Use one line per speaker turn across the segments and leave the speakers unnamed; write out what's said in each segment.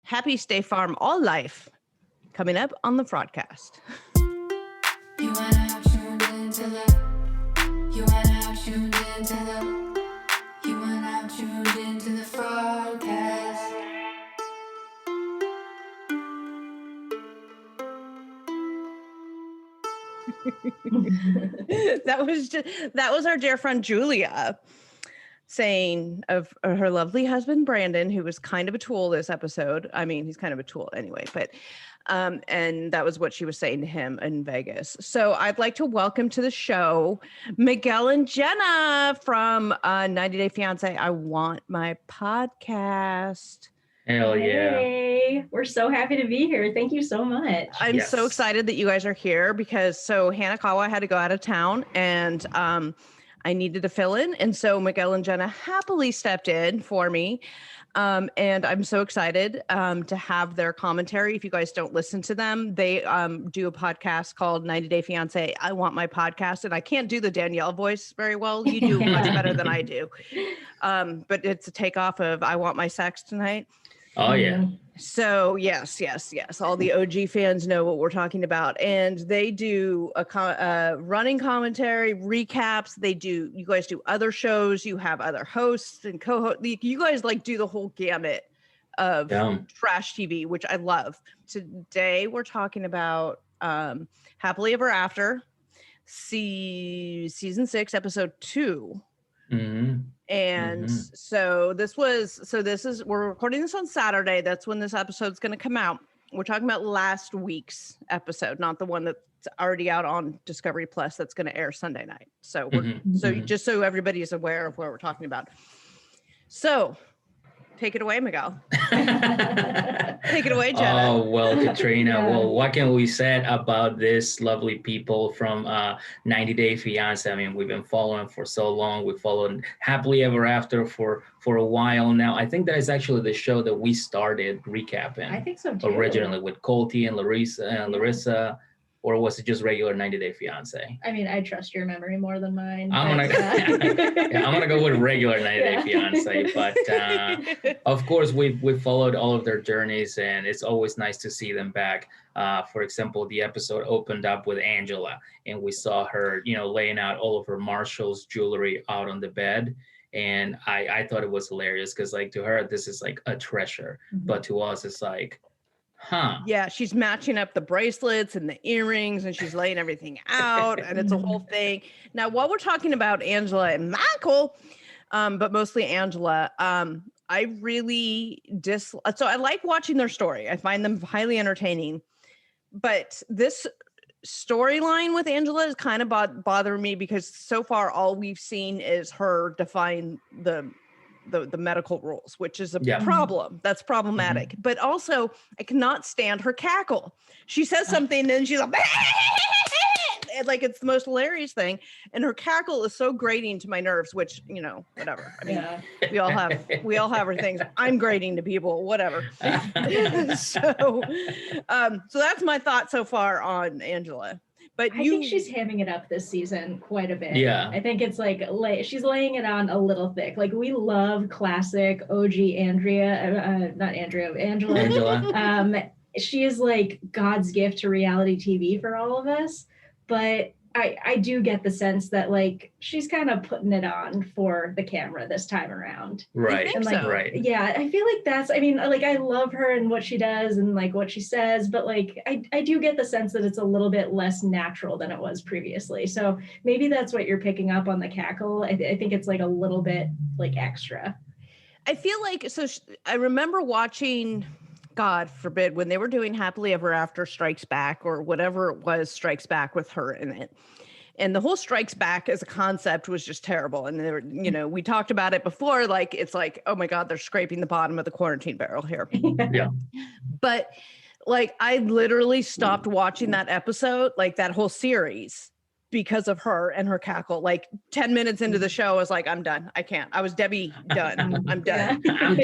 Happy Stay Farm All Life coming up on the Fraudcast.
You are now tuned into the. You are now tuned into the. You are now tuned into the Fraudcast.
that was our dear friend Julia saying of her lovely husband Brandon, who was kind of a tool this episode. I mean, he's kind of a tool anyway, but and that was what she was saying to him in Vegas. So I'd like to welcome to the show Miguel and Jenna from 90 Day Fiance. I Want My Podcast.
Hell yeah.
Hey, we're so happy to be here. Thank you so much.
I'm so excited that you guys are here because Hanekawa had to go out of town and I needed to fill in. And so Miguel and Jenna happily stepped in for me. And I'm so excited to have their commentary. If you guys don't listen to them, they do a podcast called 90 Day Fiance. I Want My Podcast. And I can't do the Danielle voice very well. You do much better than I do. But it's a takeoff of I Want My Sex Tonight.
Oh, yeah.
So yes. All the OG fans know what we're talking about. And they do a running commentary, recaps. You guys do other shows. You have other hosts and co-hosts. You guys do the whole gamut of trash TV, which I love. Today, we're talking about Happily Ever After, season 6, episode 2.
Mm-hmm.
And so we're recording this on Saturday. That's when this episode's going to come out. We're talking about last week's episode, not the one that's already out on Discovery Plus that's going to air Sunday night. So just so everybody is aware of what we're talking about. So take it away, Miguel. Take it away, Jenna.
Oh, well, Katrina, well, what can we say about this lovely people from 90 Day Fiance? I mean, we've been following for so long. We followed Happily Ever After for a while now. I think that is actually the show that we started recapping.
I think so too.
Originally with Colty and Larissa. Or was it just regular 90 Day Fiance?
I mean, I trust your memory more than mine.
I'm gonna go with regular 90 Day Fiance, but of course we've followed all of their journeys, and it's always nice to see them back. For example, the episode opened up with Angela, and we saw her, laying out all of her Marshall's jewelry out on the bed. And I thought it was hilarious because, to her, this is like a treasure, but to us, it's like, yeah,
she's matching up the bracelets and the earrings, and she's laying everything out, and it's a whole thing. Now, while we're talking about Angela and Michael, but mostly Angela, I really so I like watching their story. I find them highly entertaining, but this storyline with Angela is kind of bothering me because so far all we've seen is her defying the medical rules, which is a problem. That's problematic. But also, I cannot stand her cackle. She says something and she's like, and it's the most hilarious thing. And her cackle is so grating to my nerves, which, whatever. I mean, we all have our things. I'm grating to people, whatever. So that's my thought so far on Angela. But
I think she's hamming it up this season quite a bit.
Yeah.
I think it's she's laying it on a little thick. We love classic OG Angela. She is God's gift to reality TV for all of us. But I do get the sense that she's kind of putting it on for the camera this time around.
Right.
And
right.
Yeah, I feel that's, I love her and what she does and what she says, but I do get the sense that it's a little bit less natural than it was previously. So maybe that's what you're picking up on the cackle. I think it's a little bit extra.
I feel I remember watching, God forbid, when they were doing Happily Ever After Strikes Back or whatever it was, Strikes Back with her in it. And the whole Strikes Back as a concept was just terrible. And they were, we talked about it before, it's oh my God, they're scraping the bottom of the quarantine barrel here.
Yeah.
But I literally stopped watching that episode, that whole series, because of her and her cackle. 10 minutes into the show, I was I'm done. I can't. I was Debbie done. I'm done.
I'm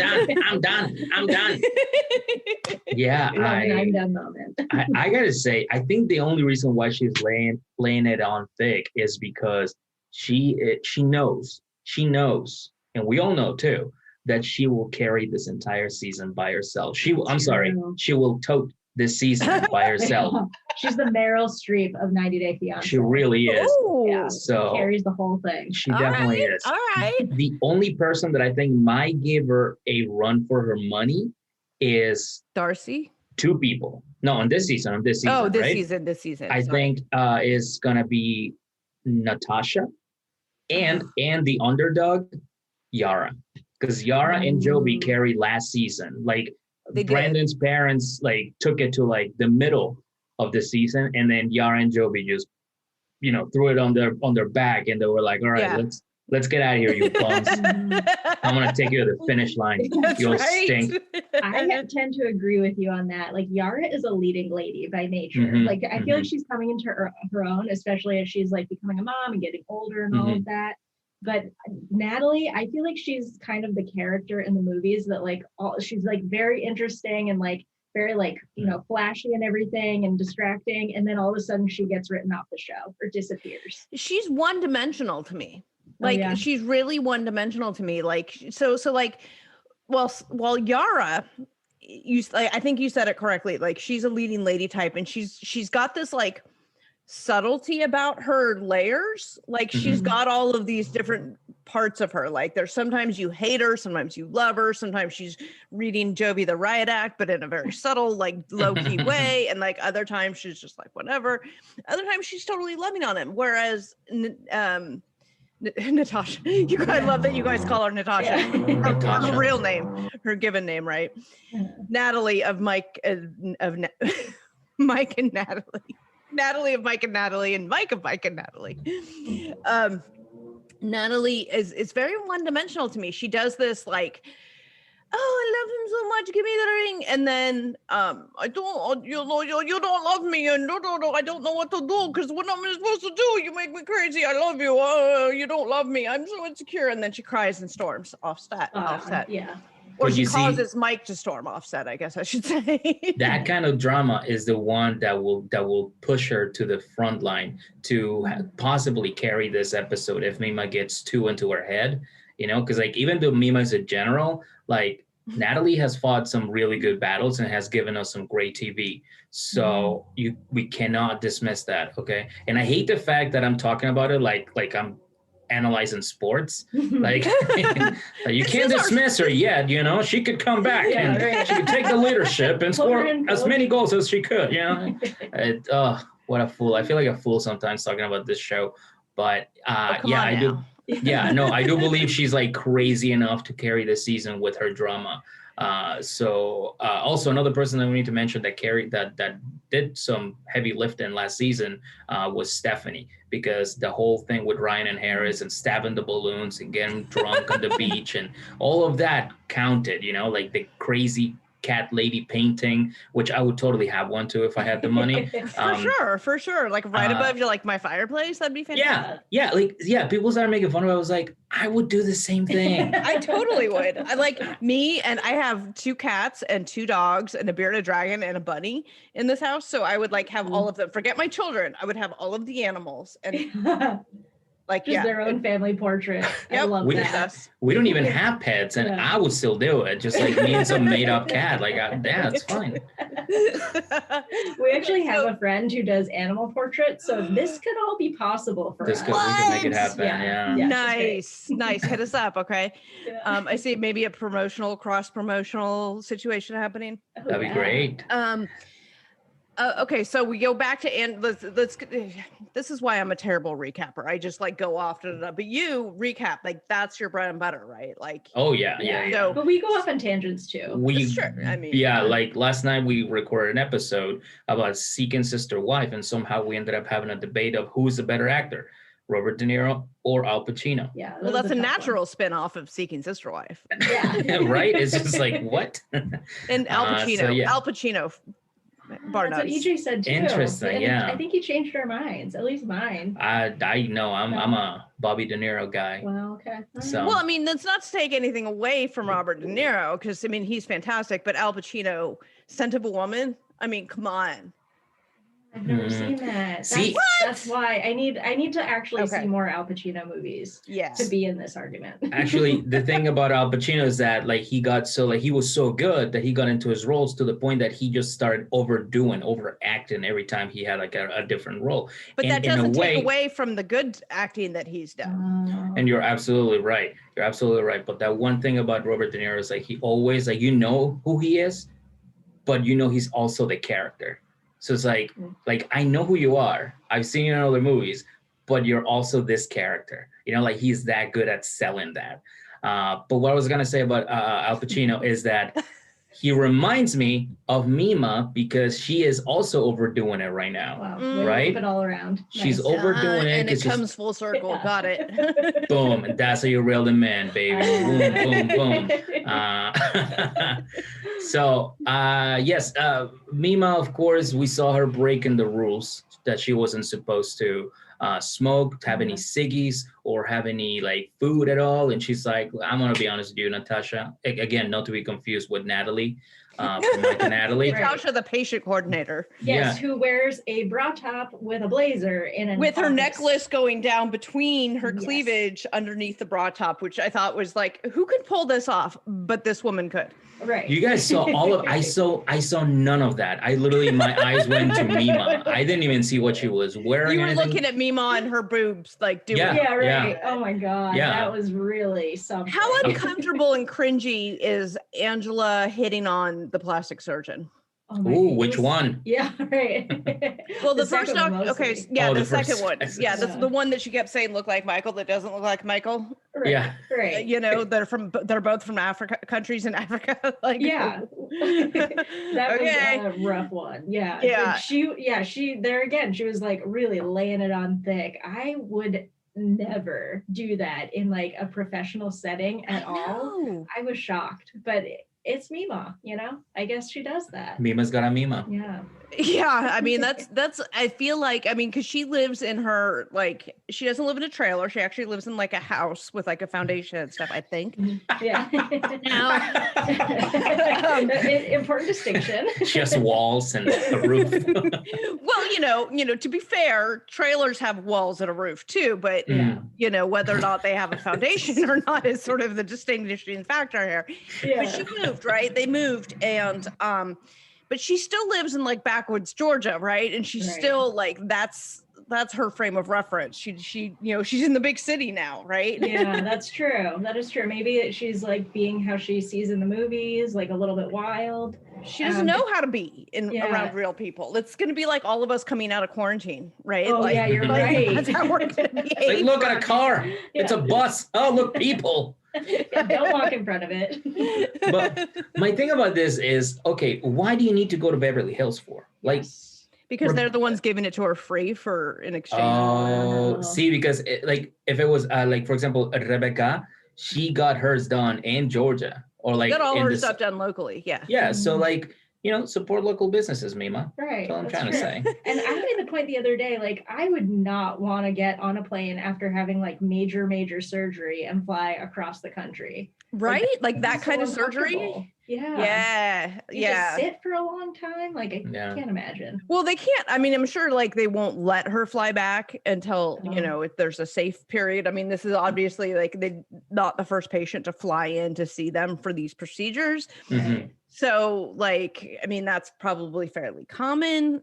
done. Yeah.
I'm done moment.
I gotta say, I think the only reason why she's laying it on thick is because she knows, and we all know too, that she will carry this entire season by herself. She will tote this season by herself.
She's the Meryl Streep of 90 Day Fiance.
She really is.
Ooh.
Yeah.
So
Carries the whole thing.
she definitely is.
All right.
The only person that I think might give her a run for her money is
Darcy.
2 people. No, on this season,
Oh, this
right?
season.
I think is gonna be Natasha and the underdog, Yara. Because Yara and Jovi carried last season. Like Brandon's parents like took it to like the middle of the season, and then Yara and Jovi just, threw it on their back, and they were like, all right, let's get out of here, you bums. I'm gonna take you to the finish line. You'll stink.
I tend to agree with you on that. Like Yara is a leading lady by nature. Like I feel like she's coming into her own, especially as she's like becoming a mom and getting older and all of that. But Natalie, I feel like she's kind of the character in the movies that like she's like very interesting and like very like, flashy and everything and distracting. And then all of a sudden she gets written off the show or disappears.
She's one-dimensional to me. Like she's really one-dimensional to me. Like so like, well, Yara, I think you said it correctly. Like she's a leading lady type, and she's got this like subtlety about her layers. Like she's got all of these different parts of her. Like there's sometimes you hate her, sometimes you love her, sometimes she's reading Jovi the Riot Act, but in a very subtle, like low-key way. And like other times she's just like whatever. Other times she's totally loving on him. Whereas Natasha, I love that you guys call her Natasha. Her real name, her given name, right? Natalie of Mike Mike and Natalie. Natalie of Mike and Natalie, and Mike of Mike and Natalie. Natalie is very one-dimensional to me. She does this like, oh, I love him so much, give me the ring, and then I don't, you don't love me, and no, I don't know what to do, because what am I supposed to do? You make me crazy. I love you. You don't love me. I'm so insecure, and then she cries and storms offset.
Yeah.
Or she causes Mike to storm offset, I guess I should say.
That kind of drama is the one that will push her to the front line to possibly carry this episode if Mima gets too into her head, because like even though Mima is a general, like Natalie has fought some really good battles and has given us some great TV. So we cannot dismiss that, okay? And I hate the fact that I'm talking about it like I'm analyzing sports. Like you can't dismiss her yet, she could come back and she could take the leadership and score as many goals as she could, what a fool. I feel like a fool sometimes talking about this show, but I do. Yeah, no, I do believe she's like crazy enough to carry this season with her drama. Also another person that we need to mention that did some heavy lifting last season was Stephanie, because the whole thing with Ryan and Harris and stabbing the balloons and getting drunk on the beach and all of that counted, like the crazy cat lady painting, which I would totally have one too if I had the money.
For sure. Like right above you, like my fireplace, that'd be fantastic.
Yeah. People started making fun of it. I was like, I would do the same thing.
I totally would. I like me, and I have 2 cats and 2 dogs and a bearded dragon and a bunny in this house. So I would like have all of them. Forget my children. I would have all of the animals and like
just their own family portrait. I love that.
We don't even have pets, and I would still do it, just like me and some made up cat. Like, it's fine.
We actually have a friend who does animal portraits, so this could all be possible for us.
We could make it happen. Yeah.
Nice. Hit us up, okay? I see maybe a cross-promotional situation happening.
That'd be great.
Okay, so we go back to let's. This is why I'm a terrible recapper. I just like go off, but you recap, like that's your bread and butter, right? Like.
Oh yeah.
So,
but we go off on tangents too.
I mean.
Yeah, like last night we recorded an episode about Seeking Sister Wife, and somehow we ended up having a debate of who's the better actor, Robert De Niro or Al Pacino.
Yeah.
Well, that's a natural spin-off of Seeking Sister Wife.
Yeah.
Right? It's just like what?
And Al Pacino. Al Pacino.
That's what EJ said too.
Interesting,
and I think he changed our minds, at least mine.
I know I'm a Bobby De Niro guy.
Well, okay.
So.
Well, I mean, that's not to take anything away from Robert De Niro, because I mean he's fantastic, but Al Pacino, Scent of a Woman. I mean, come on.
I've never seen that.
See?
That's why I need to actually see
Okay.
more Al Pacino movies
Yes.
to be in this argument.
Actually, the thing about Al Pacino is that like he was so good that he got into his roles to the point that he just started overacting every time he had like a different role.
But
And
that
in a
doesn't
way-
take away from the good acting that he's done.
And you're absolutely right. You're absolutely right. But that one thing about Robert De Niro is like he always like who he is, but he's also the character. So it's like I know who you are. I've seen you in other movies, but you're also this character. Like he's that good at selling that. But what I was gonna say about Al Pacino is that he reminds me of Mima because she is also overdoing it right now.
Wow.
Right?
Flip it all around.
She's
Nice.
overdoing it
and it
'cause she's-
comes full circle.
Yeah.
Got it.
Boom, and that's how you reel them in, baby. Boom, boom, boom. Yes, Mima, of course, we saw her breaking the rules that she wasn't supposed to smoke, have any ciggies, or have any like food at all. And she's like, I'm gonna be honest with you, Natasha. Again, not to be confused with Natalie. From Mike and Natalie.
Right.
Natasha, the patient coordinator,
Yes, who wears a bra top with a blazer in an
with her
office.
necklace going down between her
Yes.
cleavage underneath the bra top, which I thought was like, who could pull this off? But this woman could.
Right.
You guys saw all of I saw none of that. I literally my eyes went to Mima. I didn't even see what she was wearing.
You
or
were
anything.
looking at Mima and her boobs, like doing.
Yeah.
Yeah, right.
Yeah.
Oh my God.
Yeah.
That was really something.
How uncomfortable and cringy is Angela hitting on the plastic surgeon?
Oh my
Ooh, which
goodness.
one?
Yeah, right.
Well, the first
second one
okay,
mostly.
yeah,
Oh,
the
the first-
second one. Yeah, that's
Yeah.
the one that she kept saying look like Michael that doesn't look like Michael.
Right.
Yeah.
Right.
They're both from Africa, countries in Africa. Like,
Yeah. That
Okay.
was a rough one. Yeah.
Yeah.
But she there again, she was like really laying it on thick. I would never do that in like a professional setting at all.
No.
I was shocked, but it's Mima, I guess she does that.
Mima's got a Mima.
Yeah.
Yeah, I mean that's I feel like because she lives in her she doesn't live in a trailer. She actually lives in like a house with like a foundation and stuff, I think.
Yeah.
Now,
Important distinction.
She has walls and a roof.
well, to be fair, trailers have walls and a roof too, but
Mm.
whether or not they have a foundation or not is sort of the distinguishing factor here.
Yeah.
But she moved, right? They moved and but she still lives in like backwoods Georgia, right? And she's
Right.
still like that's her frame of reference. She she's in the big city now, right?
Yeah, that's true. That is true. Maybe she's like being how she sees in the movies, like a little bit wild.
She doesn't know how to be
yeah.
around real people. It's going to be like all of us coming out of quarantine, right?
Oh, yeah, you're right.
That's how we're going to
Like,
behave.
look at a car. It's a
Yeah.
bus. Oh, look, people.
Yeah, don't walk in front of it.
But my thing about this is, okay, why do you need to go to Beverly Hills for? Like,
Because they're the ones giving it to her free for an exchange.
oh, see, because if it was like, for example, Rebecca, she got hers done in Georgia, or like
Got all
in
her
the-
stuff done locally. Yeah.
Yeah, so
Mhm.
like, support local businesses, Mima.
Right.
That's all I'm
that's
trying to
true.
say.
And I made the point the other day, like I would not want to get on a plane after having like major surgery and fly across the country.
Right? Like that
It's
kind
so
of surgery.
uncomfortable. Yeah.
Yeah.
You
Yeah.
just sit for a long time. Like I
Yeah.
can't imagine.
Well, they can't. I mean, I'm sure like they won't let her fly back until, if there's a safe period. I mean, this is obviously like they not the first patient to fly in to see them for these procedures.
Mhm.
So like, I mean, that's probably fairly common,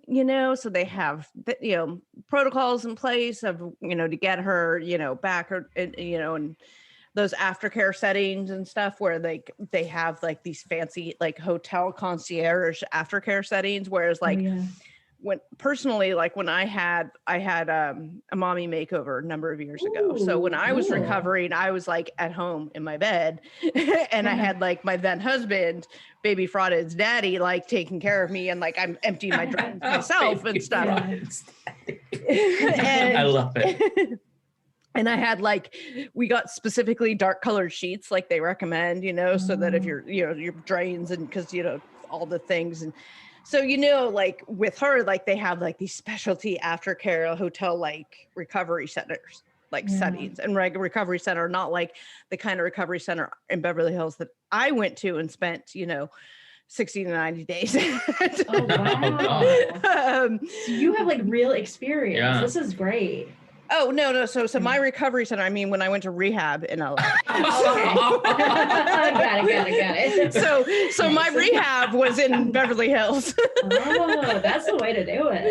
so they have, protocols in place of, to get her, back or, and those aftercare settings and stuff where they have like these fancy like hotel concierge aftercare settings. Whereas like when personally, like when I had a mommy makeover a number of years ago. So when I was
Ooh.
recovering, I was like at home in my bed and I had like my then husband, baby Frauded's daddy, like taking care of me and like I'm emptying my drums myself and stuff.
Yeah.
I love it.
And I had like, we got specifically dark colored sheets like they recommend, so that if you're, your drains and because, all the things. And so, like with her, like they have like these specialty aftercare hotel, like recovery centers, like settings and recovery center, not like the kind of recovery center in Beverly Hills that I went to and spent, 60 to 90 days.
Oh, wow. So you have like real experience.
Yeah.
This is great.
Oh, no. So my recovery center, I mean, when I went to rehab in LA.
Oh, okay. Got it.
So my rehab was in Beverly Hills.
Oh, that's the way to do it.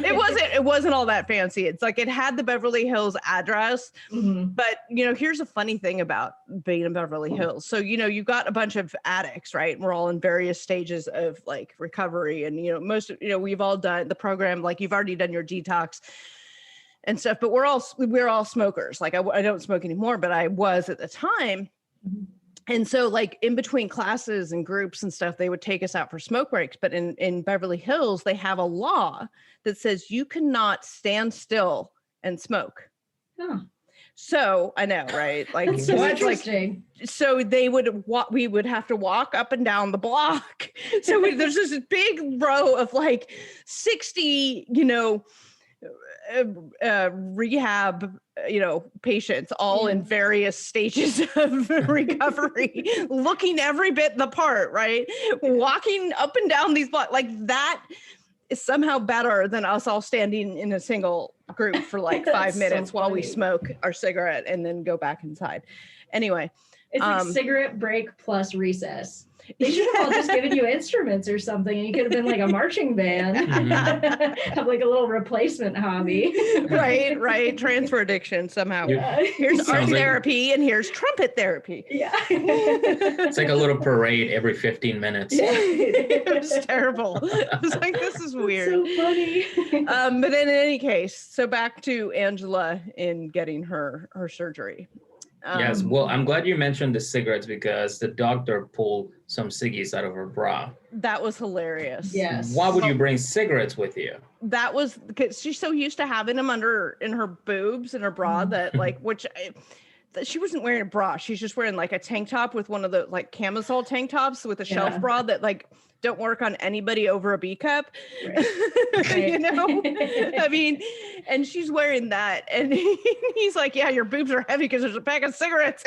It wasn't all that fancy. It's like it had the Beverly Hills address, but here's a funny thing about being in Beverly Hills. So you've got a bunch of addicts, right? We're all in various stages of like recovery, and we've all done the program. Like you've already done your detox and stuff, but we're all smokers. Like I don't smoke anymore, but I was at the time. And so like in between classes and groups and stuff, they would take us out for smoke breaks. But in Beverly Hills, they have a law that says you cannot stand still and smoke.
Huh.
So I know, right? Like,
That's so interesting.
So we would have to walk up and down the block. So there's this big row of like 60, rehab, patients all in various stages of recovery, looking every bit the part, right? Walking up and down these blocks, like that is somehow better than us all standing in a single group for like 5 minutes while we smoke our cigarette and then go back inside. Anyway.
It's like cigarette break plus recess. They should have all just given you instruments or something, and you could have been like a marching band. Have like a little replacement hobby.
Right. Transfer addiction somehow. Here's art therapy and here's trumpet therapy.
Yeah.
It's like a little parade every 15 minutes.
It was terrible. I was like, this is weird.
So funny.
But then in any case, so back to Angela in getting her surgery.
Yes, well, I'm glad you mentioned the cigarettes because the doctor pulled some ciggies out of her bra.
That was hilarious.
Yes.
Why would you bring cigarettes with you?
That was because she's so used to having them in her boobs and her bra that she wasn't wearing a bra. She's just wearing like a tank top with one of the like camisole tank tops with a shelf bra that like don't work on anybody over a B cup. Right. I mean, and she's wearing that and he's like, yeah, your boobs are heavy because there's a pack of cigarettes.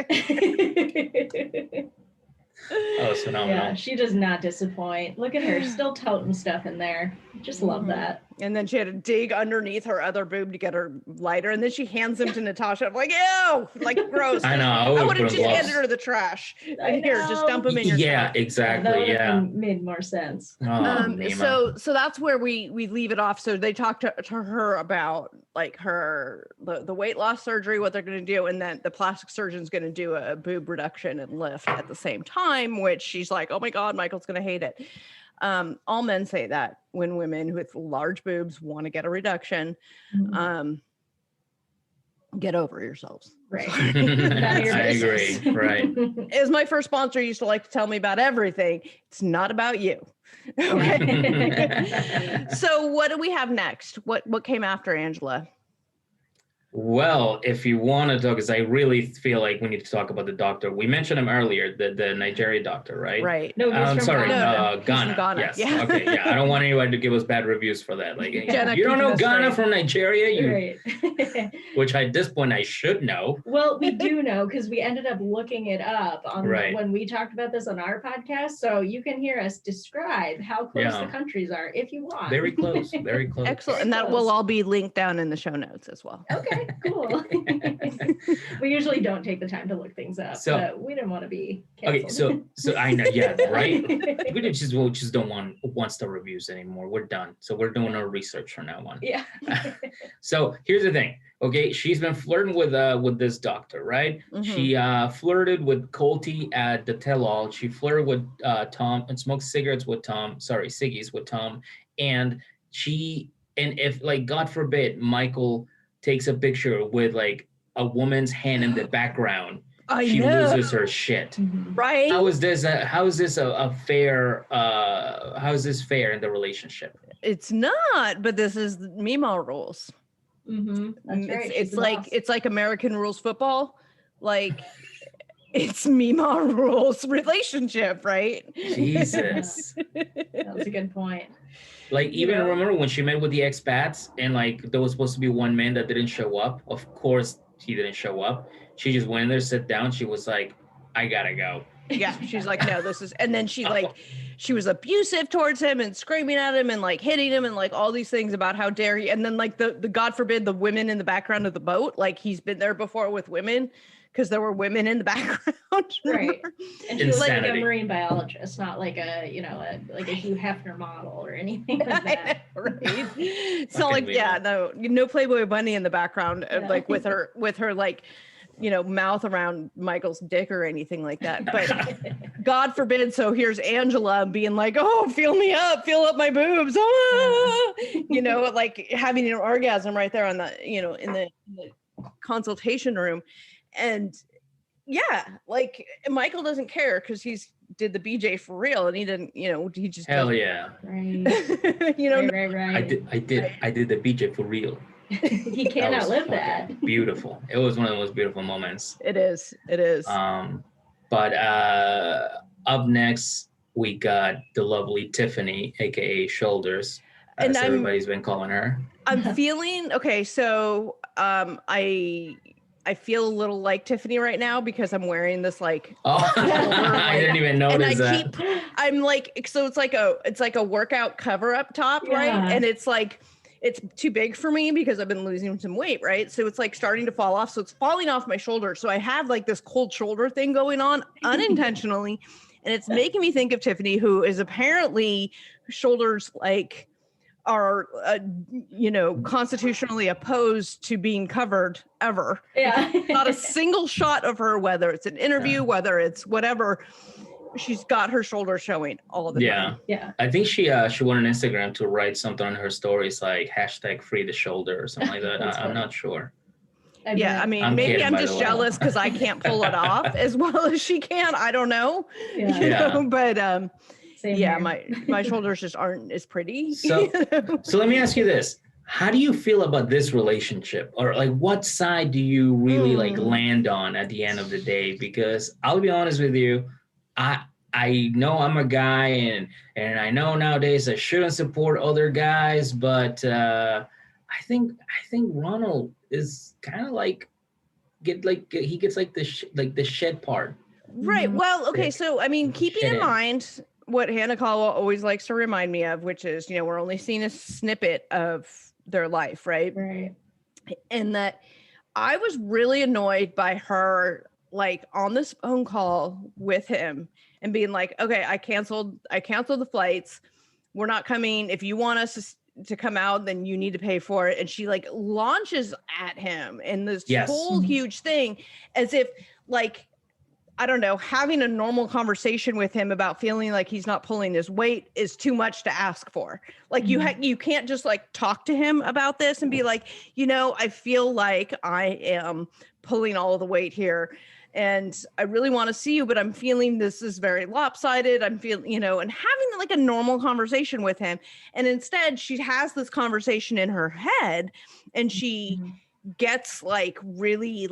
Oh, it's phenomenal.
Yeah, she does not disappoint. Look at her, still toting stuff in there. Just love that.
And then she had to dig underneath her other boob to get her lighter. And then she hands them to Natasha. I'm like, ew, like gross.
I know.
I would have just handed her the trash. And here, just dump them in your
Yeah,
truck.
exactly.
That made more sense.
So that's where we leave it off. So they talked to her about like the weight loss surgery, what they're going to do, and then the plastic surgeon's going to do a boob reduction and lift at the same time, which she's like, oh my God, Michael's going to hate it. All men say that when women with large boobs want to get a reduction. Get over yourselves.
Right.
I agree. Right.
As my first sponsor used to like to tell me about everything, it's not about you. Okay. So what do we have next? What came after Angela?
Well, if you want to talk, because I really feel like we need to talk about the doctor. We mentioned him earlier, the Nigerian doctor, right?
Right.
No,
I'm sorry,
Ghana.
Ghana.
Ghana.
Yes.
Yeah.
Okay. Yeah. I don't want anyone to give us bad reviews for that. Like,
Jenna,
you don't know
keep us
Ghana
straight.
from Nigeria,
Right.
which at this point I should know.
Well, we do know because we ended up looking it up
Right.
when we talked about this on our podcast. So you can hear us describe how close
Yeah.
the countries are if you want.
Very close. Very close.
Excellent. And that will all be linked down in the show notes as well.
Okay, cool. We usually don't take the time to look things up,
So-
but we didn't want to be
Okay,
canceled.
so I know, yeah, right. We just don't want one-star reviews anymore. We're done. So we're doing our research from now on.
Yeah.
So here's the thing. Okay, she's been flirting with this doctor, right?
Mhm.
She flirted with Colty at the tell-all. She flirted with Tom and smoked cigarettes with Tom. Sorry, ciggies with Tom. And if like God forbid Michael takes a picture with like a woman's hand in the background, she loses her shit.
Right.
How is this a fair how is this fair in the relationship?
It's not, but this is Mima rules.
That's right.
It's like American rules football. Like it's Mima rules relationship, right?
Jesus.
That's a good point.
Like even remember when she met with the expats and like there was supposed to be one man that didn't show up. Of course he didn't show up. She just went there, sat down. She was like, I gotta go.
Yeah, she's like, no, this is, and then she was abusive towards him and screaming at him and like hitting him and like all these things about how dare he. And then like the God forbid the women in the background of the boat, like he's been there before with women because there were women in the background.
Right. And she was like a
Insanity.
marine biologist, not like a, like a Hugh Hefner model or anything like that.
Right. It's not
Fucking
like, yeah,
weird.
no Playboy bunny in the background,
Yeah.
like with her like, mouth around Michael's dick or anything like that. But God forbid. So here's Angela being like, oh, feel me up, feel up my boobs. Ah! Like having an orgasm right there on the, in the consultation room. And yeah, like Michael doesn't care because he's did the BJ for real. And he didn't, he just,
Hell yeah.
Right.
I did the BJ for real.
He
That
can't
was
outlive
fucking
that.
Beautiful. It was one of the most beautiful moments.
It is.
But up next we got the lovely Tiffany, aka Shoulders, as
And
everybody's been calling her.
I'm feeling okay. So I feel a little like Tiffany right now because I'm wearing this like
Oh, I didn't even
and
notice that.
I'm like, so it's like a workout cover up top, right?
Yeah.
And it's like, it's too big for me because I've been losing some weight, right? So it's like starting to fall off. So it's falling off my shoulder. So I have like this cold shoulder thing going on unintentionally. And it's making me think of Tiffany, who is apparently shoulders like are, constitutionally opposed to being covered ever.
Yeah.
Not a single shot of her, whether it's an interview, whether it's whatever, she's got her shoulder showing all the time.
Yeah.
I think she went on Instagram to write something on her stories like #free-the-shoulder or something like that. I'm not sure.
Yeah, I mean,
I'm
maybe
kidding,
I'm
by
just
the way.
jealous because I can't pull it off as well as she can. I don't know.
Yeah.
But
Same
yeah,
here.
my shoulders just aren't as pretty.
So let me ask you this. How do you feel about this relationship? Or like what side do you really like land on at the end of the day? Because I'll be honest with you, I know I'm a guy and I know nowadays I shouldn't support other guys, but I think Ronald is kind of like he gets like the shed part.
Right. Well, okay. So, I mean, keeping in
Shit.
mind what Hanekawa always likes to remind me of, which is, we're only seeing a snippet of their life, right?
Right.
And that I was really annoyed by her, like on this phone call with him and being like, okay, I canceled the flights. We're not coming. If you want us to come out, then you need to pay for it. And she like launches at him in this whole huge thing as if like, I don't know, having a normal conversation with him about feeling like he's not pulling his weight is too much to ask for. Like you can't just like talk to him about this and be like, I feel like I am pulling all of the weight here and I really want to see you, but I'm feeling this is very lopsided. I'm feeling, and having like a normal conversation with him. And instead she has this conversation in her head and she gets really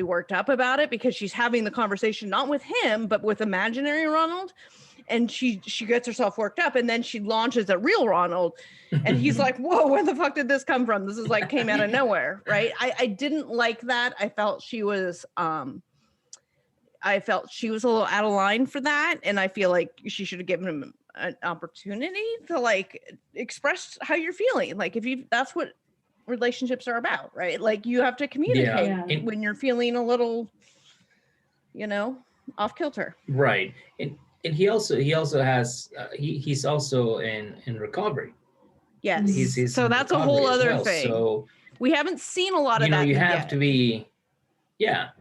worked up about it because she's having the conversation not with him but with imaginary Ronald, and she gets herself worked up and then she launches at real Ronald and he's like, whoa, where the fuck did this come from? This is like came out of nowhere, right? I didn't like that. I felt she was a little out of line for that, and I feel like she should have given him an opportunity to like express how you're feeling. Like that's what relationships are about, right? Like you have to communicate when you're feeling a little, off kilter.
Right. And he also has he's also in recovery.
Yes.
He's
so
in
that's a
recovery
whole
as
other
well.
thing.
So
we haven't seen a lot of that.
You have
yet.
to be,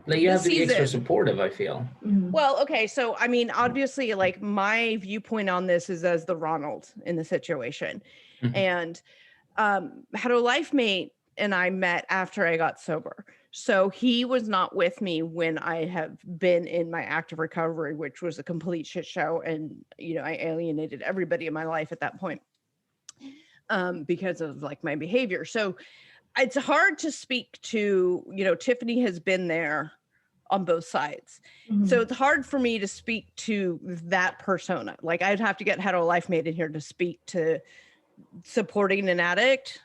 like you have to be extra
season.
supportive, I feel.
Well, okay. So, I mean, obviously, like my viewpoint on this is as the Ronald in the situation. And had a life mate and I met after I got sober. So he was not with me when I have been in my active recovery, which was a complete shit show. And, I alienated everybody in my life at that point because of like my behavior. So it's hard to speak to, Tiffany has been there on both sides. So it's hard for me to speak to that persona. Like I'd have to get hetero life mate in here to speak to supporting an addict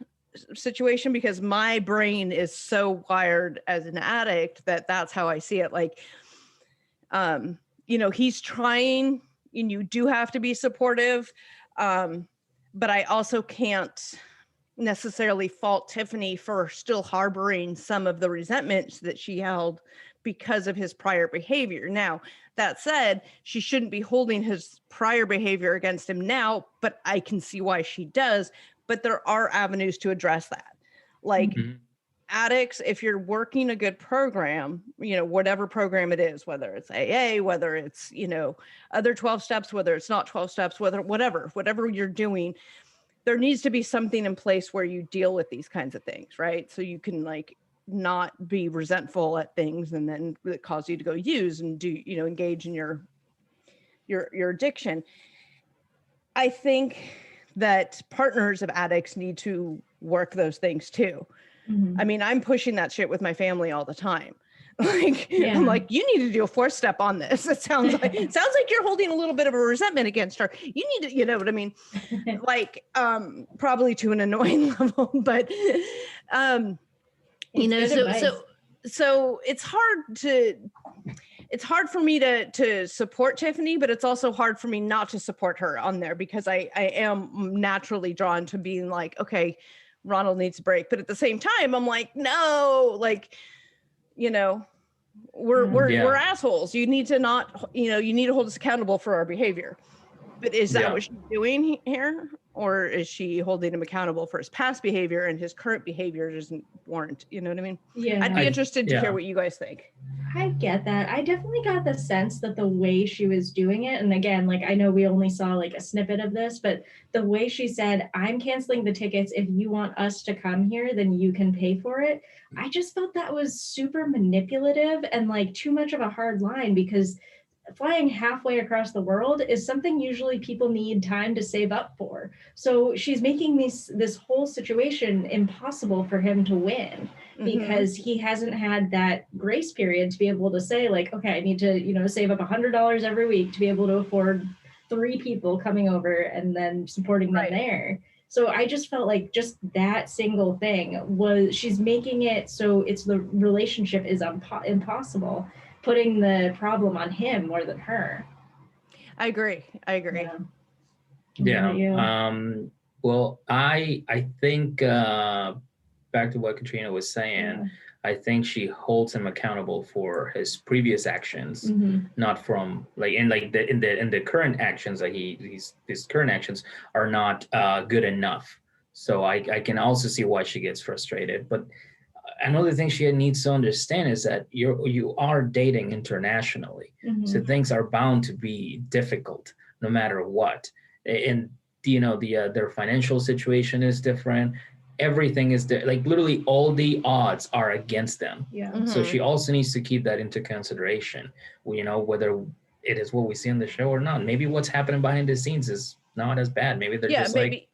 situation because my brain is so wired as an addict that that's how I see it. Like, he's trying, and you do have to be supportive. But I also can't necessarily fault Tiffany for still harboring some of the resentments that she held because of his prior behavior. Now, that said, she shouldn't be holding his prior behavior against him now, but I can see why she does. But there are avenues to address that. Like addicts, if you're working a good program, whatever program it is, whether it's AA, whether it's, other 12 steps, whether it's not 12 steps, whatever you're doing, there needs to be something in place where you deal with these kinds of things, right? So you can not be resentful at things and then it cause you to go use and do, engage in your addiction. I think that partners of addicts need to work those things too. I mean, I'm pushing that shit with my family all the time. I'm like, you need to do a 4th step on this. It sounds like you're holding a little bit of a resentment against her. You need to, you know what I mean? Probably to an annoying level, but so it's hard for me to support Tiffany, but it's also hard for me not to support her on there because I am naturally drawn to being like, okay, Ronald needs a break. But at the same time, I'm like, no, we're assholes. You need to not, you need to hold us accountable for our behavior. But is that what she's doing here? Or is she holding him accountable for his past behavior and his current behavior doesn't warrant, you know what I mean?
Yeah.
I'd be interested to hear what you guys think.
I get that. I definitely got the sense that the way she was doing it, and again, I know we only saw a snippet of this, but the way she said, I'm canceling the tickets. If you want us to come here, then you can pay for it. I just felt that was super manipulative and too much of a hard line because flying halfway across the world is something usually people need time to save up for. So she's making this whole situation impossible for him to win because he hasn't had that grace period to be able to say okay, I need to, save up $100 every week to be able to afford 3 people coming over and then supporting them there. So I just felt like just that single thing she's making it so it's the relationship is impossible, putting the problem on him more than her.
I agree.
Yeah. Well, I think back to what Katrina was saying, I think she holds him accountable for his previous actions, not from in the current actions that his current actions are not good enough. So I can also see why she gets frustrated. But another thing she needs to understand is that you are dating internationally, so things are bound to be difficult no matter what. And their financial situation is different. Everything is literally all the odds are against them. So she also needs to keep that into consideration. Whether it is what we see on the show or not. Maybe what's happening behind the scenes is not as bad. Maybe they're just maybe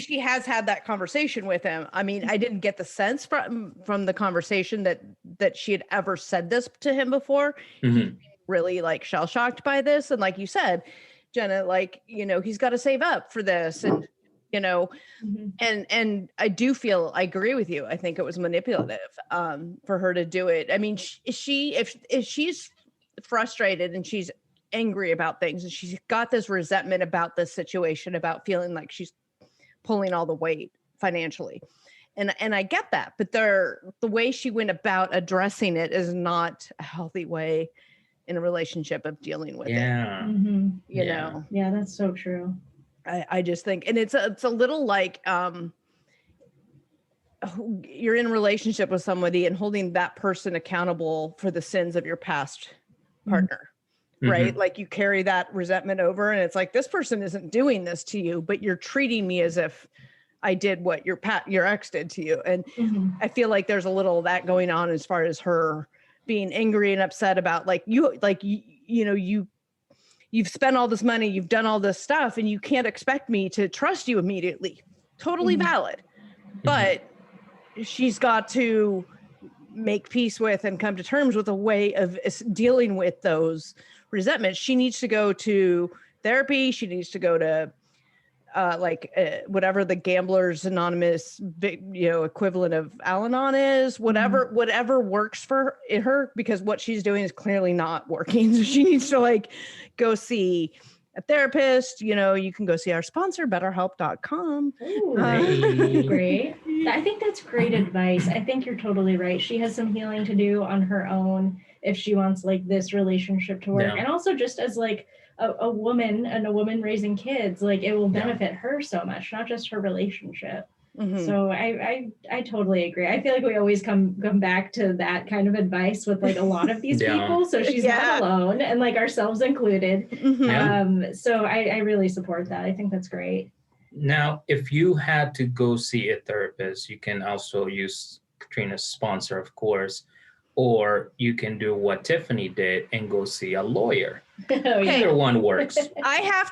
she has had that conversation with him. I mean, I didn't get the sense from the conversation that she had ever said this to him before. Really shell shocked by this, and like you said, Jenna, he's got to save up for this, and and I do feel I agree with you. I think it was manipulative for her to do it. I mean, if she's frustrated and she's angry about things and she's got this resentment about this situation, about feeling like she's pulling all the weight financially, and I get that, but the way she went about addressing it is not a healthy way in a relationship of dealing with it. You know.
Yeah, that's so true.
I just think, and it's a little you're in a relationship with somebody and holding that person accountable for the sins of your past partner, right? You carry that resentment over, and it's this person isn't doing this to you, but you're treating me as if I did what your ex did to you. And I feel like there's a little of that going on as far as her being angry and upset about you've spent all this money, you've done all this stuff, and you can't expect me to trust you immediately. Totally valid. But she's got to make peace with and come to terms with a way of dealing with those resentments. She needs to go to therapy. She needs to go to whatever the Gamblers Anonymous, equivalent of Al-Anon is, whatever works for her, because what she's doing is clearly not working. So she needs to like go see a therapist. You can go see our sponsor, BetterHelp.com.
Ooh, great. I think that's great advice. I think you're totally right. She has some healing to do on her own if she wants like this relationship to work, and also just as like a woman and a woman raising kids, like it will benefit her so much, not just her relationship. Mm-hmm. So I totally agree. I feel like we always come back to that kind of advice with like a lot of these people. So she's not alone, and like ourselves included. Mm-hmm. So I really support that. I think that's great.
Now, if you had to go see a therapist, you can also use Katrina's sponsor, of course, or you can do what Tiffany did and go see a lawyer. Either one works.
I have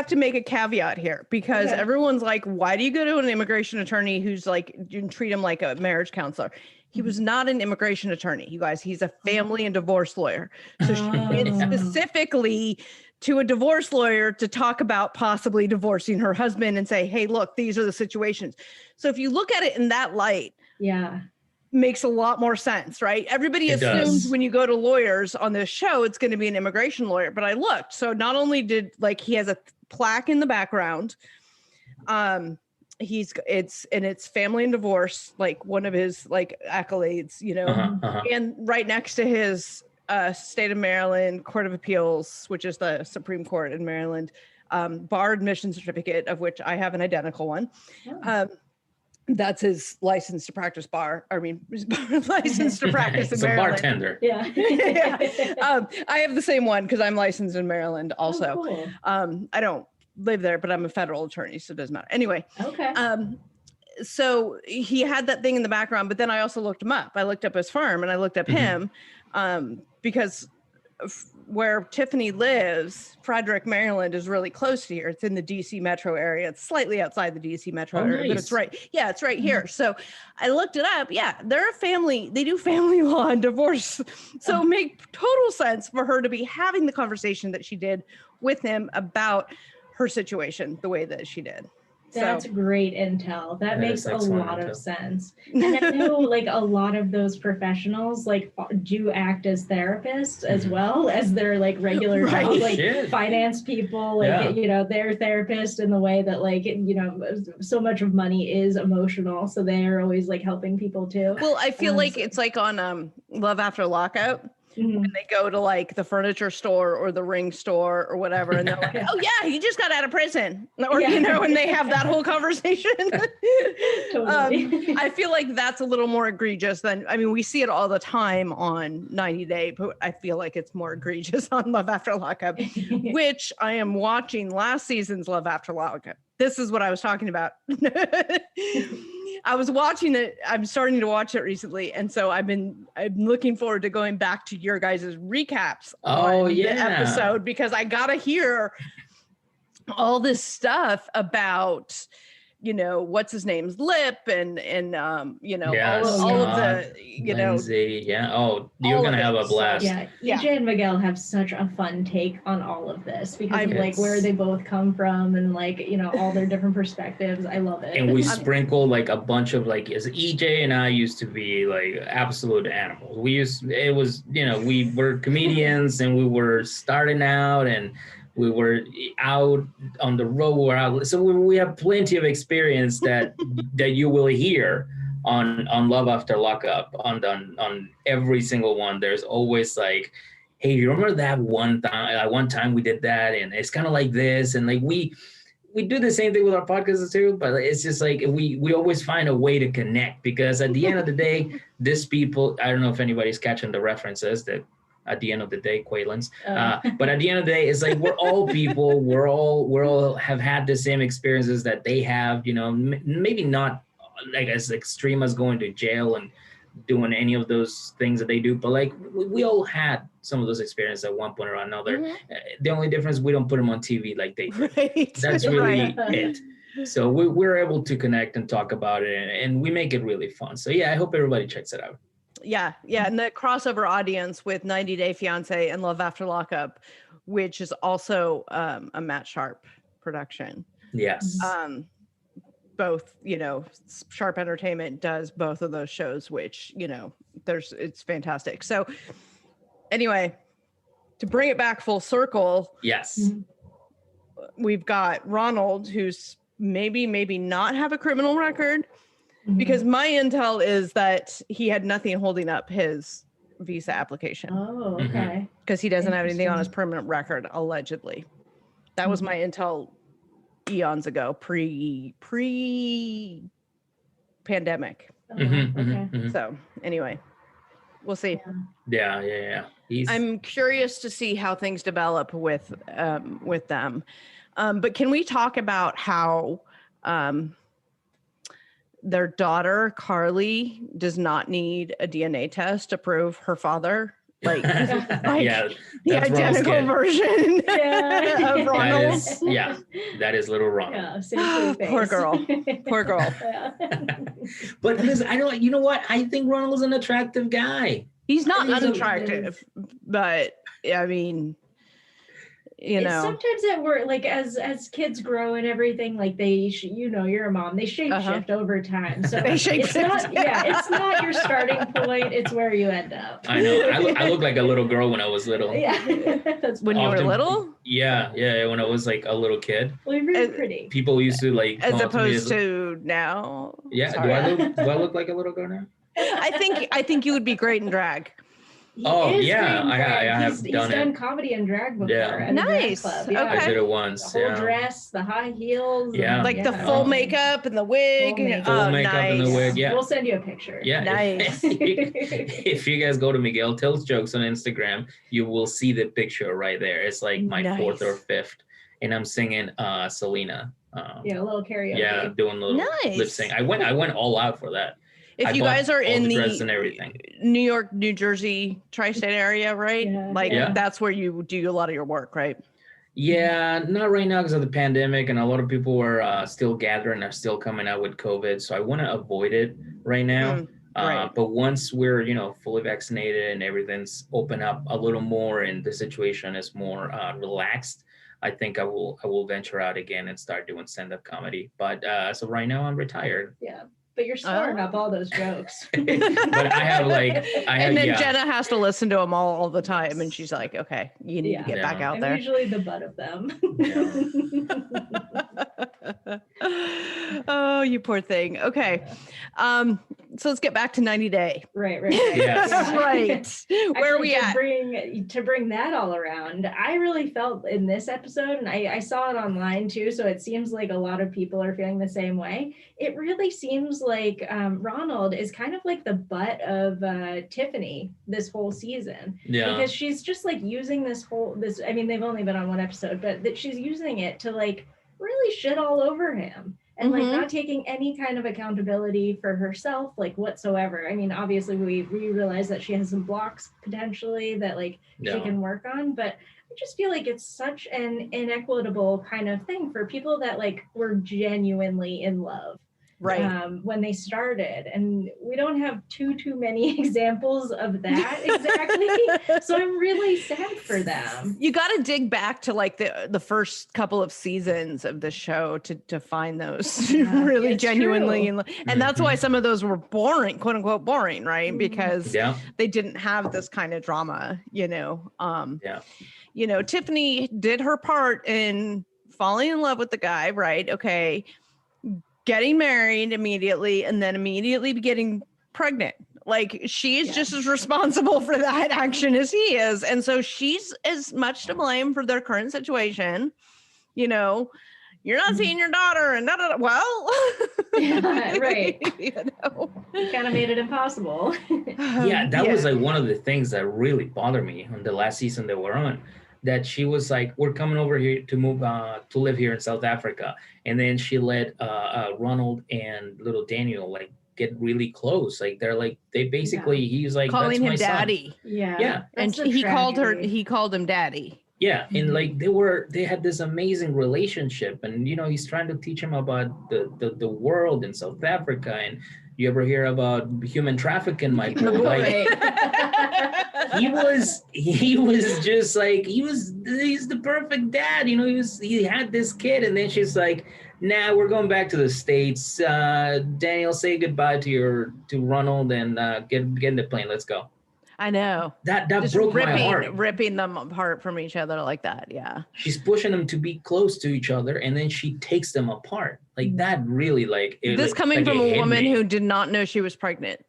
to make a caveat here, because everyone's like, why do you go to an immigration attorney who's like, you treat him like a marriage counselor? He was not an immigration attorney, you guys. He's a family and divorce lawyer. So she went specifically to a divorce lawyer to talk about possibly divorcing her husband and say, hey, look, these are the situations. So if you look at it in that light, makes a lot more sense, right? Everybody assumes when you go to lawyers on this show, it's going to be an immigration lawyer. But I looked. So not only did like he has a plaque in the background, it's family and divorce, like one of his like accolades, and right next to his state of Maryland Court of Appeals, which is the Supreme Court in Maryland, bar admission certificate, of which I have an identical one. That's his license to practice bar. I mean, license to practice in Maryland.
It's a bartender.
I have the same one because I'm licensed in Maryland also.
Oh, cool.
I don't live there, but I'm a federal attorney, so it doesn't matter. Anyway.
Okay.
So he had that thing in the background, but then I also looked him up. I looked up his firm and I looked up him because where Tiffany lives, Frederick, Maryland, is really close to here. It's in the DC metro area. It's slightly outside the DC metro area, but it's right. Yeah, it's right here. So I looked it up. Yeah, they're a family. They do family law and divorce. So it makes total sense for her to be having the conversation that she did with him about her situation the way that she did.
That's great intel. That makes a lot of sense. And I know like a lot of those professionals like do act as therapists as well as their like regular job, like finance people, like, they're therapists in the way that like, so much of money is emotional. So they are always like helping people too.
Well, I feel like it's like on Love After Lockout. When they go to like the furniture store or the ring store or whatever, and they're like, oh yeah, he just got out of prison, or and they have that whole conversation.
Totally.
I feel like that's a little more egregious than, I mean, we see it all the time on 90 Day, but I feel like it's more egregious on Love After Lockup, which I am watching last season's Love After Lockup. This is what I was talking about. I was watching it. I'm starting to watch it recently. And so I'm looking forward to going back to your guys' recaps on the episode, because I got to hear all this stuff about, what's his name's lip and all of the,
Lindsay, you're going to have a blast.
EJ and Miguel have such a fun take on all of this because of like where they both come from and like, all their different perspectives. I love it.
And we sprinkle like a bunch of like, as EJ and I used to be like absolute animals. We were comedians and we were starting out and we were out on the road. So we have plenty of experience that you will hear on Love After Lockup on every single one. There's always like, hey, you remember that one time we did that, and it's kind of like this, and like we do the same thing with our podcasts too. But it's just like we always find a way to connect, because at the end of the day, these people, I don't know if anybody's catching the references that. At the end of the day, Quaylans. But at the end of the day, it's like we're all people. We're all have had the same experiences that they have. Maybe not like as extreme as going to jail and doing any of those things that they do, but like we all had some of those experiences at one point or another. The only difference, we don't put them on TV like they do.
Right.
That's really it. So we're able to connect and talk about it, and we make it really fun. So yeah, I hope everybody checks it out.
Yeah. And the crossover audience with 90 Day Fiance and Love After Lockup, which is also a Matt Sharp production.
Yes.
Both, Sharp Entertainment does both of those shows, which, it's fantastic. So anyway, to bring it back full circle,
Yes.
we've got Ronald, who's maybe not have a criminal record,
Mhm.
because my intel is that he had nothing holding up his visa application
Oh, okay.
because he doesn't have anything on his
Interesting.
permanent record, allegedly. That was my intel eons ago, pre pandemic.
Oh,
Mhm,
okay.
mhm, mhm.
So anyway, we'll see.
Yeah. He's
I'm curious to see how things develop with them. But can we talk about how their daughter Carly does not need a DNA test to prove her father? Like,
yeah,
the
that's Ronald's
identical
kid.
version
Yeah.
of Ronald.
That is little Ronald.
Yeah, same face.
Poor girl. Poor girl.
Yeah.
But listen, you know what? I think Ronald's an attractive guy.
He's not
He's a-
unattractive, but I mean,
Sometimes at work, like as kids grow and everything, like they, you're a mom, they shape shift over time. So
They shape
it's
shift.
not, it's not your starting point. It's where you end up.
I know. I look like a little girl when I was little.
Yeah. That's
when you were
Often-
little,
Yeah. When I was like a little kid,
well, you're really pretty.
people used to like
as
come up to me
opposed to now.
Yeah.
Sorry.
Do I look like a little girl now?
I think you would be great in drag.
He
Oh,
is
yeah,
great in
I
drag.
have
He's
done
done
it.
comedy and drag before.
Yeah.
at a drag
Nice.
club. Yeah.
Okay.
I did it
The
once.
whole
Yeah.
dress, the high heels.
Yeah.
Like the
yeah.
full
Oh.
makeup and the wig.
Full makeup.
Full
Oh,
makeup and the
nice.
wig. Yeah.
We'll send you a picture.
Yeah.
Nice.
If you guys go to Miguel Tells Jokes on Instagram, you will see the picture right there. It's like my fourth or
Nice.
fifth, and I'm singing Selena.
Yeah, a little karaoke.
Yeah, doing a little
Nice.
lip sync. I went all out for that.
If
I
you
bought
guys are
all
in
the
the
dresses and everything.
New York, New Jersey, tri-state area, right?
Yeah,
Like
yeah.
that's where you do a lot of your work, right?
Yeah, not right now because of the pandemic, and a lot of people are still gathering, are still coming out with COVID. So I want to avoid it right now.
right.
But once we're fully vaccinated and everything's open up a little more and the situation is more relaxed, I think I will venture out again and start doing stand-up comedy. But so right now I'm retired.
Yeah. But you're storing up all those jokes.
But I have
And then Jenna has to listen to them all the time, and she's like, "Okay, you need to get back out
I'm
there."
usually the butt of them.
Oh, you poor thing. Okay, so let's get back to 90 Day.
Right.
Yes.
Right. Where are we at?
To bring that all around, I really felt in this episode, and I saw it online too, so it seems like a lot of people are feeling the same way. It really seems like Ronald is kind of like the butt of Tiffany this whole season.
Yeah.
Because she's just like using this, I mean, they've only been on one episode, but that she's using it to like really shit all over him. And like not taking any kind of accountability for herself, like whatsoever. I mean, obviously we realize that she has some blocks potentially that like she can work on, but I just feel like it's such an inequitable kind of thing for people that like were genuinely in love.
Right.
When they started, and we don't have too many examples of that exactly. So I'm really sad for them.
You got to dig back to like the first couple of seasons of the show to find those really
it's
genuinely,
true.
and that's why some of those were boring, quote unquote boring, right? Because they didn't have this kind of drama, Tiffany did her part in falling in love with the guy, right? Okay. Getting married immediately and then immediately getting pregnant. Like she's just as responsible for that action as he is. And so she's as much to blame for their current situation. You're not seeing your daughter and well,
right. You kind of made it impossible.
That was like one of the things that really bothered me on the last season that we're on. That she was like, we're coming over here to move to live here in South Africa, and then she let Ronald and little Daniel like get really close. Like they basically he's like
calling him
my
daddy.
Son.
Yeah.
And he called him daddy.
Yeah, and like they had this amazing relationship, and he's trying to teach him about the world in South Africa. And you ever hear about human trafficking, my boy? Like, he was just like he's the perfect dad. He had this kid, and then she's like, Nah, we're going back to the States. Daniel, say goodbye to Ronald and get in the plane. Let's go.
I know.
That
Just
broke my heart.
ripping them apart from each other like that. Yeah.
She's pushing them to be close to each other, and then she takes them apart. Like that really
this coming from a woman who did not know she was pregnant.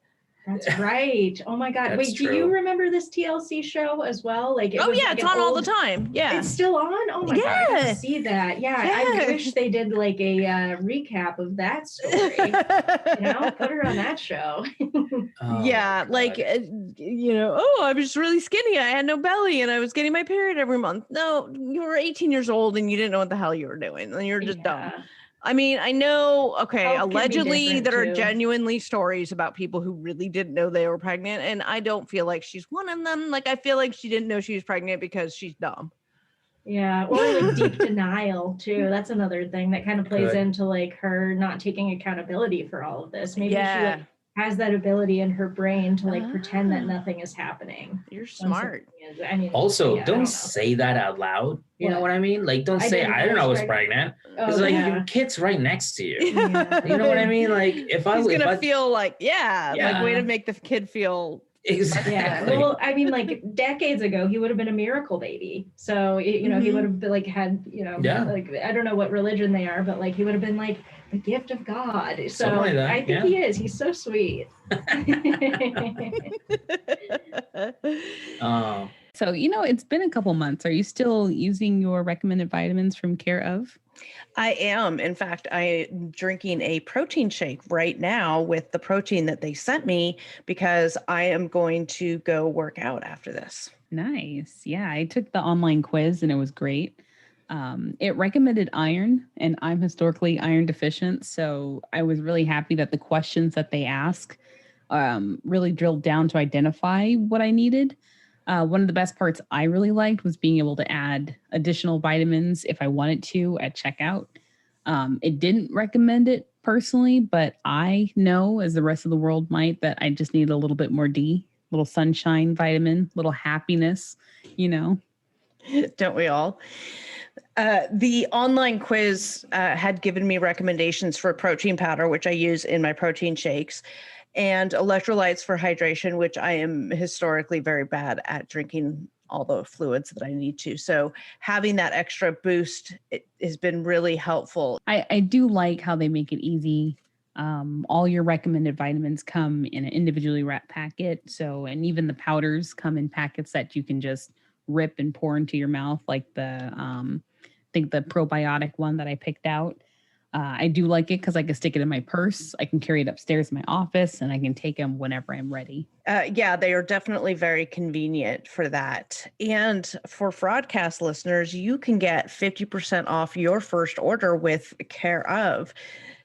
That's right. Oh my God. Wait, do you remember this TLC show as well? Like,
it's on all the time. Yeah.
It's still on? Oh my God. I got to see that. Yeah. I wish they did like a recap of that story. Put her on that show.
I was really skinny. I had no belly and I was getting my period every month. No, you were 18 years old and you didn't know what the hell you were doing. And you're just dumb. I mean, I know, allegedly there are genuinely stories about people who really didn't know they were pregnant. And I don't feel like she's one of them. Like, I feel like she didn't know she was pregnant because she's dumb.
Yeah. Or like deep denial too. That's another thing that kind of plays into like her not taking accountability for all of this. Maybe she has that ability in her brain to like pretend that nothing is happening.
You're smart.
I mean,
also, don't say that out loud. You know what I mean? Like, don't say, I didn't know I was pregnant. It's like your kid's right next to you.
Yeah.
You know what I mean? Like, if I was going to
feel like, like way to make the kid feel.
Exactly.
Yeah. Well, I mean, like decades ago, he would have been a miracle baby. So, he would have been, like had, like, I don't know what religion they are, but like he would have been like the gift of God. So like that, I think he is. He's so sweet.
So, it's been a couple months. Are you still using your recommended vitamins from Care of?
I am. In fact, I'm drinking a protein shake right now with the protein that they sent me because I am going to go work out after this.
Nice. Yeah, I took the online quiz and it was great. It recommended iron, and I'm historically iron deficient. So I was really happy that the questions that they ask really drilled down to identify what I needed. One of the best parts I really liked was being able to add additional vitamins if I wanted to at checkout. It didn't recommend it personally, but I know, as the rest of the world might, that I just need a little bit more D, little sunshine vitamin, little happiness,
Don't we all? The online quiz had given me recommendations for protein powder, which I use in my protein shakes, and electrolytes for hydration, which I am historically very bad at drinking all the fluids that I need to. So having that extra boost has been really helpful.
I do like how they make it easy. All your recommended vitamins come in an individually wrapped packet. So, and even the powders come in packets that you can just rip and pour into your mouth, like the, I think the probiotic one that I picked out. I do like it because I can stick it in my purse. I can carry it upstairs in my office and I can take them whenever I'm ready.
They are definitely very convenient for that. And for Fraudcast listeners, you can get 50% off your first order with Care of.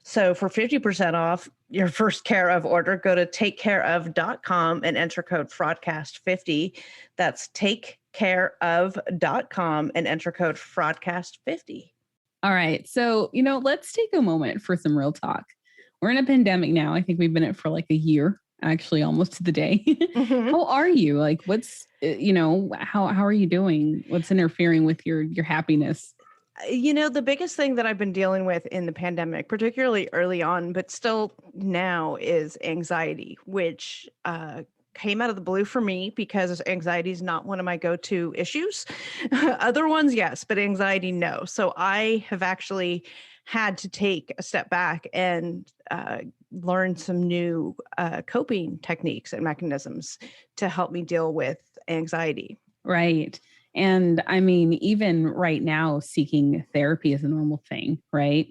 So for 50% off your first Care of order, go to takecareof.com and enter code Fraudcast50. That's takecareof.com and enter code Fraudcast50.
All right. So, let's take a moment for some real talk. We're in a pandemic now. I think we've been in it for like a year, actually almost to the day. Mm-hmm. How are you? Like, what's, how are you doing? What's interfering with your happiness?
The biggest thing that I've been dealing with in the pandemic, particularly early on, but still now, is anxiety, which came out of the blue for me because anxiety is not one of my go-to issues. Other ones, yes, but anxiety, no. So I have actually had to take a step back and learn some new coping techniques and mechanisms to help me deal with anxiety.
Right. And I mean, even right now, seeking therapy is a normal thing, right?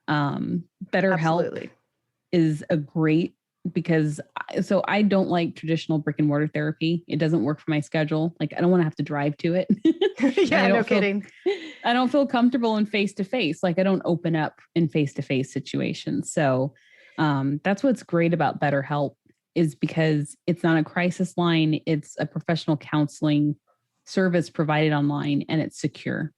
BetterHelp is a great, because I don't like traditional brick and mortar therapy. It doesn't work for my schedule. Like, I don't want to have to drive to it.
Yeah, no kidding.
I don't feel comfortable in face-to-face. Like, I don't open up in face-to-face situations. So that's what's great about BetterHelp, is because it's not a crisis line. It's a professional counseling service provided online, and it's secure.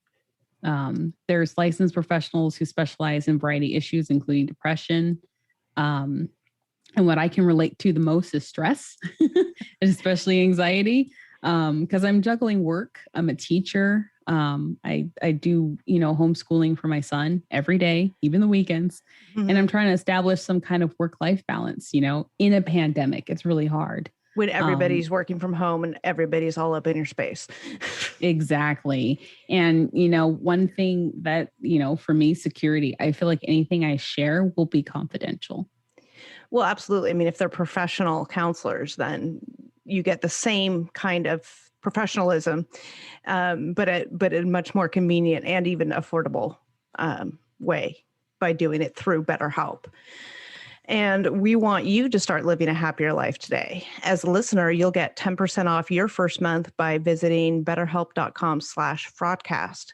There's licensed professionals who specialize in a variety of issues, including depression. And what I can relate to the most is stress, especially anxiety, because I'm juggling work. I'm a teacher. I do, homeschooling for my son every day, even the weekends.
Mhm.
And I'm trying to establish some kind of work-life balance, in a pandemic. It's really hard.
When everybody's working from home and everybody's all up in your space.
Exactly. And, one thing that, for me, security, I feel like anything I share will be confidential.
Well, absolutely. I mean, if they're professional counselors, then you get the same kind of professionalism, but in a much more convenient and even affordable way by doing it through BetterHelp. And we want you to start living a happier life today. As a listener, you'll get 10% off your first month by visiting betterhelp.com/fraudcast.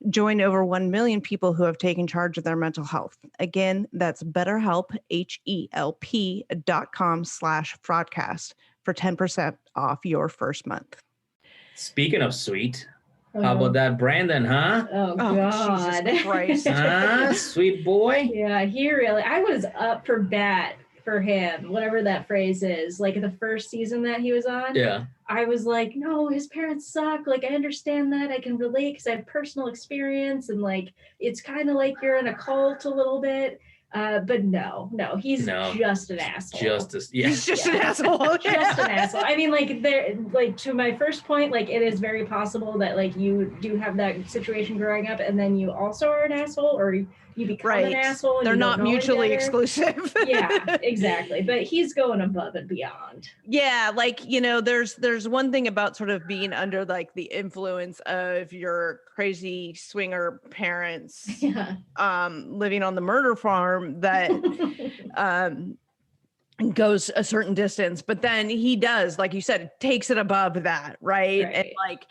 Join over 1 million people who have taken charge of their mental health. Again, that's BetterHelp, HELP.com/fraudcast for 10% off your first month.
Speaking of sweet, how about that Brandon, huh?
Oh, God.
Jesus Christ.
Sweet boy.
Yeah, I was up for bat for him, whatever that phrase is. Like the first season that he was on,
Yeah.
I was like, no, his parents suck. Like, I understand that. I can relate because I have personal experience. And like, it's kind of like you're in a cult a little bit. But no, he's just an asshole.
He's just an asshole.
Just an asshole. I mean, like to my first point, like it is very possible that like you do have that situation growing up, and then you also are an asshole, or you become an asshole. And
they're not mutually exclusive.
Yeah, exactly. But he's going above and beyond.
Yeah, like there's one thing about sort of being under like the influence of your crazy swinger parents, living on the murder farm that goes a certain distance, but then he does, like you said, takes it above that, right? And like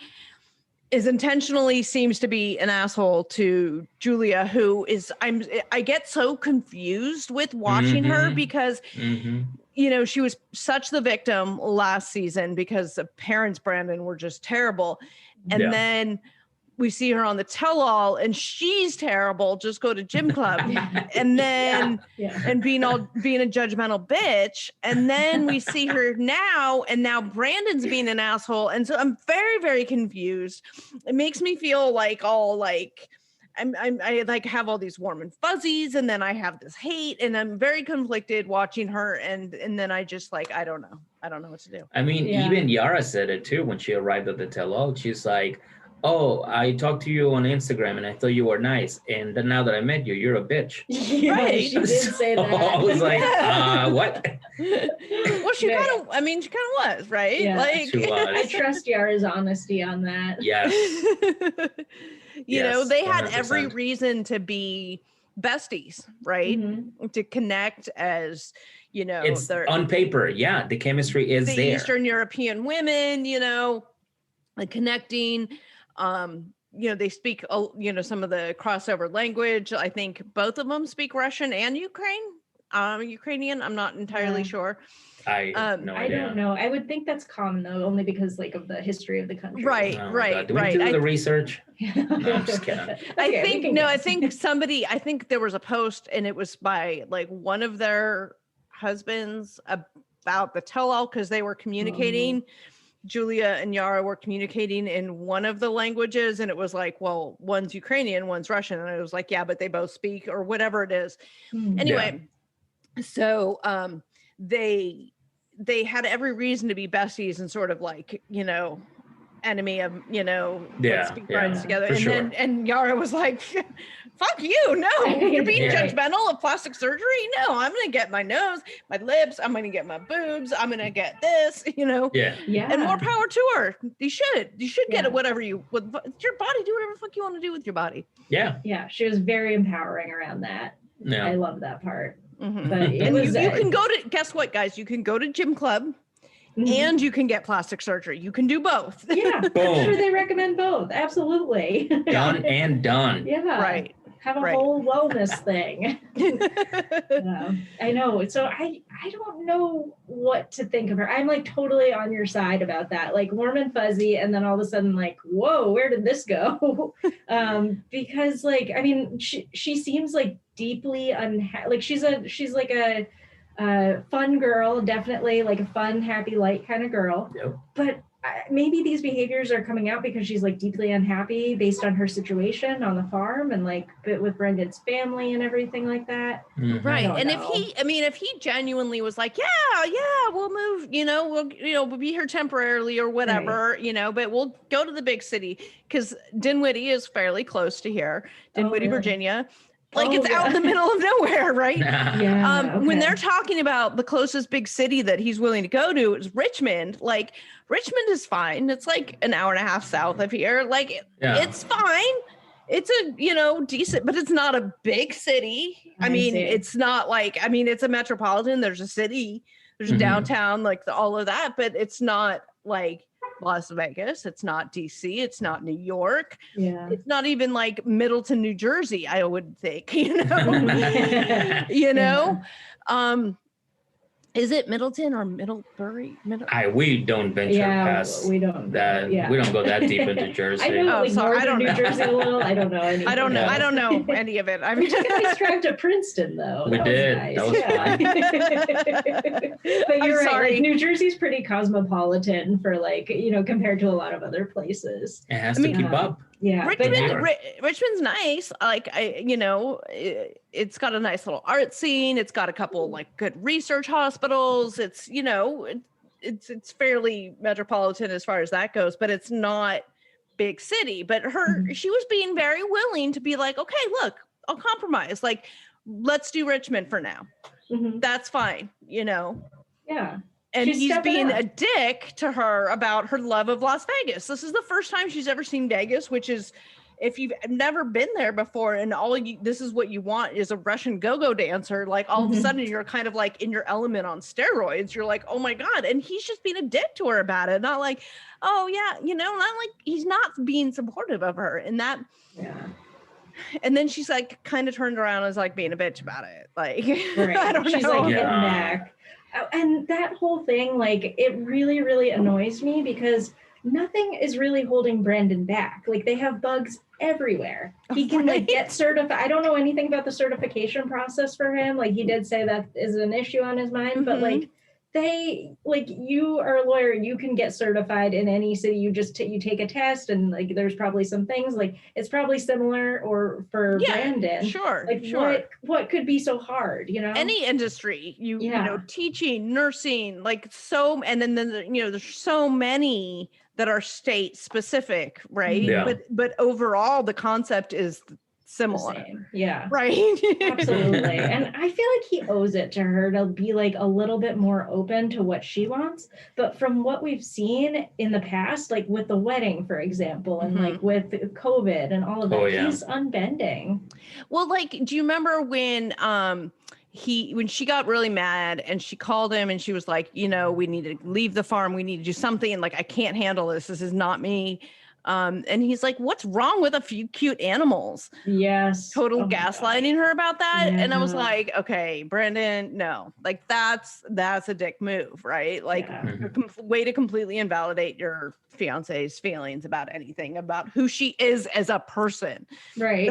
is intentionally seems to be an asshole to Julia, who is I get so confused with watching her because she was such the victim last season because the parents, Brandon, were just terrible. And then we see her on the tell-all and she's terrible. Just go to gym club. And then and being a judgmental bitch. And then we see her now, and now Brandon's being an asshole. And so I'm very, very confused. It makes me feel like all like I like have all these warm and fuzzies, and then I have this hate, and I'm very conflicted watching her, and then I just like I don't know what to do.
I mean, even Yara said it too when she arrived at the tell-all. She's like, "Oh, I talked to you on Instagram, and I thought you were nice, and then now that I met you, you're a bitch."
Right?
She did say that.
I was like, what?
Well, she kind of was, right?
Yeah,
like
she was.
I trust Yara's honesty on that.
Yes.
They had
100%.
every reason to be besties, right? To connect as,
it's on paper. Yeah, the chemistry is
the
there.
Eastern European women, like connecting. They speak, some of the crossover language. I think both of them speak Russian and Ukrainian. I'm not entirely sure.
I have no idea.
I don't know. I would think that's common though, only because like of the history of the country.
Right.
Do we do the research? No, I'm just kidding.
I think there was a post, and it was by like one of their husbands about the tell-all because they were communicating. Julia and Yara were communicating in one of the languages, and it was like, well, one's Ukrainian, one's Russian, and it was like, yeah, but they both speak or whatever it is. Anyway, so they had every reason to be besties and sort of like enemy of let's be friends together. And then and Yara was like, fuck you, no, you're being judgmental of plastic surgery. No, I'm gonna get my nose, my lips, I'm gonna get my boobs, I'm gonna get this, and more power to her. You should get it, whatever you with your body, do whatever the fuck you want to do with your body.
She was very empowering around that. I love that part. But
you can go to, guess what, guys, you can go to gym club and you can get plastic surgery. You can do both.
Yeah, I'm sure they recommend both. Absolutely.
Done and done.
Yeah.
Right.
Have a whole wellness thing. I know. So I don't know what to think of her. I'm like totally on your side about that. Like warm and fuzzy, and then all of a sudden like, whoa, where did this go? Because like, I mean, she seems like deeply unhappy. Like she's like a fun girl, definitely like a fun, happy, light kind of girl.
Yep.
But maybe these behaviors are coming out because she's like deeply unhappy based on her situation on the farm and like but with Brendan's family and everything like that.
Mhm.
Right.
don't
And
know.
if he genuinely was like, yeah, we'll move, we'll be here temporarily or whatever, but we'll go to the big city because Dinwiddie is fairly close to here, Dinwiddie,
really?
Virginia. Like
Oh,
it's out in the middle of nowhere, right?
Yeah.
When
okay.
they're talking about the closest big city that he's willing to go to is Richmond. Like Richmond is fine. It's like an hour and a half south of here. Like
Yeah.
it's fine. It's a, decent, but it's not a big city. I mean,
see.
it's not like, it's a metropolitan. There's a city, there's a
Mhm.
downtown, like all of that, but it's not like Las Vegas. It's not DC. It's not New York.
Yeah.
It's not even like Middleton, New Jersey, I would think, is it Middleton or Middlebury?
We don't venture past
we don't
that.
Yeah.
We don't go that deep into Jersey.
I know
Oh,
like
sorry, I
northern
don't
New
know.
Jersey a little. I don't know anything.
I don't know.
Yeah.
I don't know any of it.
We took a nice drive to Princeton, though.
We
That
did.
Was nice.
That was
But you're
I'm
right.
sorry.
Like, New Jersey's pretty cosmopolitan for compared to a lot of other places.
It has to keep up.
Yeah.
Richmond's nice. Like it's got a nice little art scene. It's got a couple like good research hospitals. It's it's fairly metropolitan as far as that goes, but it's not big city. But she was being very willing to be like, okay, look, I'll compromise. Like, let's do Richmond for now.
Mhm.
That's fine.
Yeah.
And
She's
he's
stepping
being
up.
a dick to her about her love of Las Vegas. This is the first time she's ever seen Vegas, which is, if you've never been there before and this is what you want is a Russian go-go dancer, like all of a sudden you're kind of like in your element on steroids. You're like, oh my God. And he's just being a dick to her about it. Not like, oh yeah, not like he's not being supportive of her. And that, and then she's like kind of turned around and is like being a bitch about it. Like,
Right.
I don't
She's
know.
like hitting back. And that whole thing, like, it really, really annoys me because nothing is really holding Brandon back. Like, they have bugs everywhere. He can like get certified. I don't know anything about the certification process for him. Like, he did say that is an issue on his mind, but like, you are a lawyer, you can get certified in any city. You just you take a test and like there's probably some things like it's probably similar or for Brandon.
Sure.
Like what could be so hard,
Any industry, teaching, nursing, like and then there's so many that are state specific, right?
Yeah.
But overall the concept is similar.
Same. Yeah.
Right.
Absolutely. And I feel like he owes it to her to be like a little bit more open to what she wants. But from what we've seen in the past, like with the wedding, for example, and like with COVID and all of that, he's unbending.
Well, like, do you remember when when she got really mad and she called him and she was like, we need to leave the farm. We need to do something. And like, I can't handle this. This is not me. And he's like, what's wrong with a few cute animals?
Yes.
Total gaslighting her about that.
Yeah.
And I was like, okay, Brandon, no, like that's a dick move, right? Like way to completely invalidate your fiance's feelings about anything, about who she is as a person.
Right.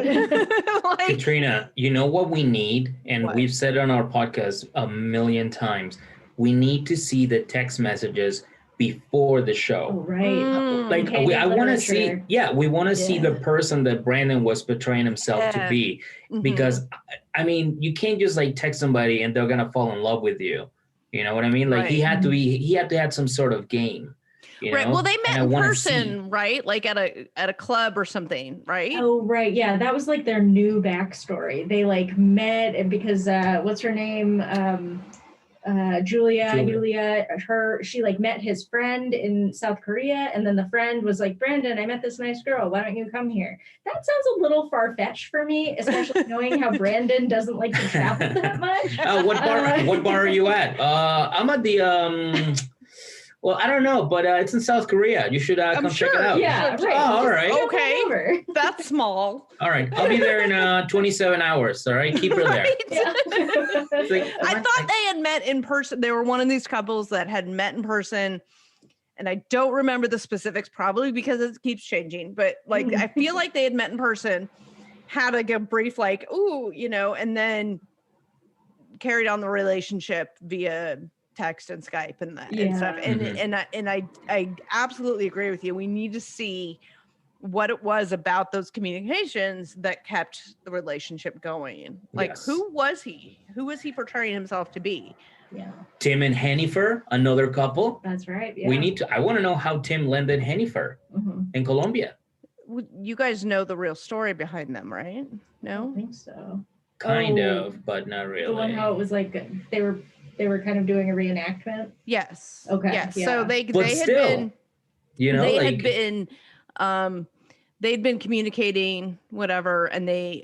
Like,
Katrina, you know what we need? And we've said it on our podcast a million times. We need to see the text messages before the show.
Oh, right.
Like I want to see, we want to see the person that Brandon was portraying himself to be, because I mean, you can't just like text somebody and they're gonna fall in love with you. You know what I mean? Like he had to have some sort of game.
Right. Well, they met in person, right? Like at a club or something, right?
Oh, right. Yeah, that was like their new backstory. They like met, and because what's her name? Julia, she like met his friend in South Korea, and then the friend was like, Brandon, I met this nice girl. Why don't you come here? That sounds a little far-fetched for me, especially knowing how Brandon doesn't like to travel that much.
What bar are you at? I'm at the well, I don't know, but it's in South Korea. You should come check it out.
Yeah, right.
Oh, all right.
Okay. That's small.
All right. I'll be there in 27 hours. All right. Keep her there.
I thought they had met in person. They were one of these couples that had met in person. And I don't remember the specifics, probably because it keeps changing. But like, I feel like they had met in person, had like a brief like, ooh, and then carried on the relationship via text and Skype and that and stuff. And I absolutely agree with you. We need to see what it was about those communications that kept the relationship going. Like,
Yes.
who was he? Who was he portraying himself to be?
Yeah,
Tim and Hennifer, another couple.
that's right. Yeah.
I want to know how Tim landed Hennifer in Colombia.
You guys know the real story behind them, right?
I
No?
don't think so.
Kind
Oh,
of, but not really.
The one how it was like they were kind of doing a reenactment.
Yes.
Okay,
Yes.
yeah.
So
But
they had
still,
been,
you know,
they
like,
had been, they'd been communicating, whatever, and they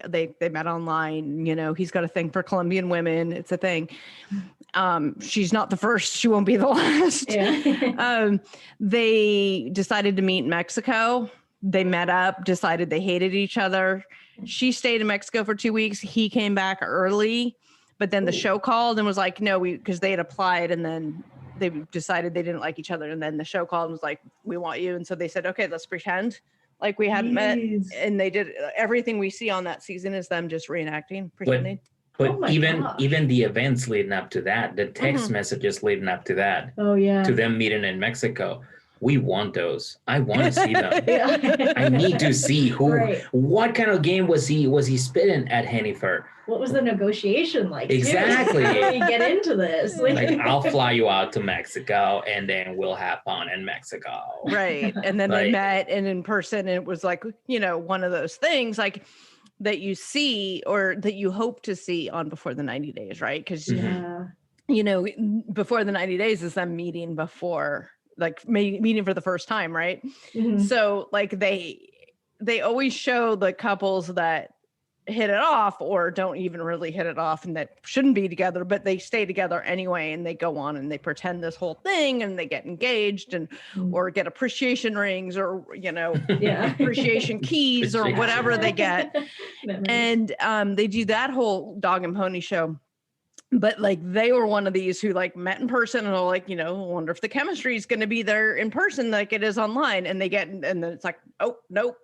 met online. You know, he's got a thing for Colombian women. It's a thing. She's not the first. She won't be the last.
Yeah.
They decided to meet in Mexico. They met up, decided they hated each other. She stayed in Mexico for 2 weeks. He came back early, but then the show called and was like, no, because they had applied, and then they decided they didn't like each other. And then the show called and was like, we want you. And so they said, okay, let's pretend like we hadn't met.
Jeez.
And they did. Everything we see on that season is them just reenacting, pretending.
but
Oh my gosh.
even the events leading up to that, the text
Mhm.
messages leading up to that,
Oh yeah.
to them meeting in Mexico, we want those. I want to see them.
Yeah.
I need to see
Right.
what kind of game was he spitting at Hennifer.
What was the negotiation like? too?
Exactly.
How do you get into this?
Like, I'll fly you out to Mexico, and then we'll have fun in Mexico.
Right. And then they
Like-
met and in person, and it was like, you know, one of those things like that you see or that you hope to see on Before the 90 Days, right? Because,
Yeah.
you know, Before the 90 Days is them meeting before, like meeting for the first time, right?
Mhm.
So like they always show the couples that hit it off or don't even really hit it off and that shouldn't be together, but they stay together anyway, and they go on and they pretend this whole thing and they get engaged and or get appreciation rings or, you know,
Yeah.
appreciation keys or whatever they get.
Memories.
And they do that whole dog and pony show. But like they were one of these who like met in person and are like, you know, wonder if the chemistry is going to be there in person like it is online. And they get, and then it's like, oh, nope.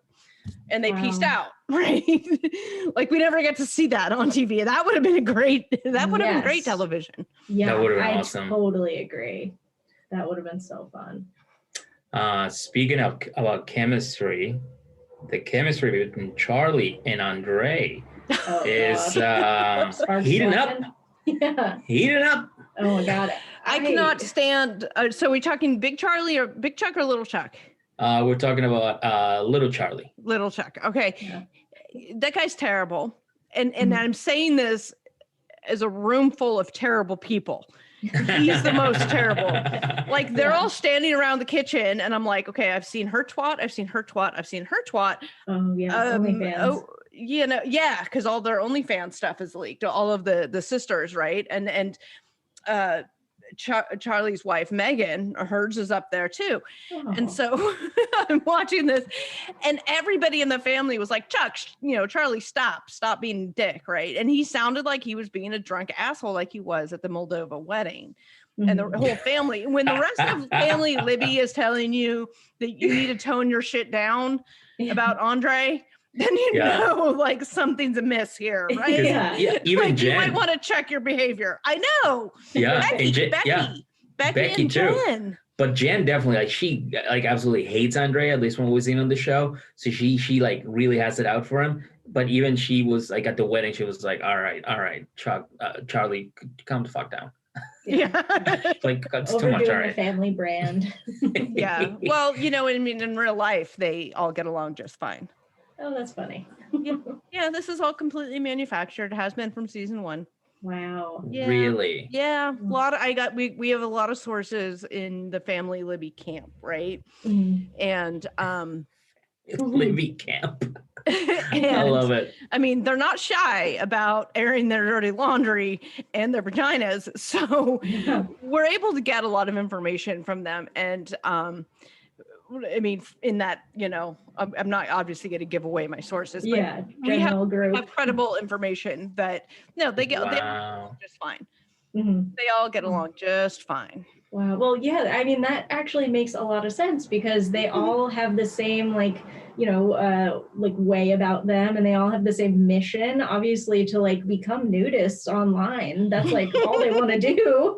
And they pieced out, right? Like we never get to see that on TV. That would have been great
Yes.
television.
Yeah,
That would've been
I
awesome.
totally agree. That would have been so fun.
Speaking about chemistry, the chemistry between Charlie and Andre
Oh,
is
God. Sparks
heating up.
flying. Yeah.
Heating up.
Oh my God.
I cannot stand. So we're talking Big Charlie or Big Chuck or Little Chuck?
We're talking about Little Charlie.
Little Chuck. Okay.
Yeah.
That guy's terrible. And
Mhm.
I'm saying this as a room full of terrible people. He's the most terrible. Like they're
Yeah.
all standing around the kitchen and I'm like, okay, I've seen her twat. I've seen her twat. I've seen her twat.
Oh yeah. OnlyFans.
You know, yeah, because all their OnlyFans stuff is leaked. All of the sisters, right? And Charlie's wife Megan, hers is up there too.
Oh.
And so I'm watching this, and everybody in the family was like, Chuck, you know, Charlie, stop being a dick, right? And he sounded like he was being a drunk asshole, like he was at the Moldova wedding. And the
Mhm.
whole family, when the rest of the family, Libby is telling you that you need to tone your shit down about Andre, then you
Yeah.
know like something's amiss here, right?
'Cause,
Yeah.
even
Like, you might
Jen.
want to check your behavior. I know.
Yeah,
Becky,
and Jen,
Becky,
yeah.
Becky
Becky
and
too.
Jen.
But Jen definitely, like, she like absolutely hates Andre, at least when we've seen on the show. So she like really has it out for him. But even she was like at the wedding, she was like, all right, Chuck, Charlie, calm the fuck down.
Yeah.
Like, it's too
Overdoing
much, all
the
right.
family brand.
Yeah. Well, you know, I mean, in real life, they all get along just fine.
Oh, that's funny.
Yeah, this is all completely manufactured. Has been from season 1.
Wow.
Yeah.
Really?
Yeah, a lot of we have a lot of sources in the family Libby camp, right?
Mhm.
And
Libby camp. I
and,
love it.
I mean, they're not shy about airing their dirty laundry and their vaginas, so we're able to get a lot of information from them. And I mean, in that, you know, I'm not obviously going to give away my sources, but
Yeah.
we have
General group.
credible information that no, they get they all
Wow.
just fine.
Mhm.
They all get along just fine.
Wow. Well, yeah, I mean, that actually makes a lot of sense because they all have the same, like, like way about them, and they all have the same mission, obviously, to like become nudists online. That's like all they want to do.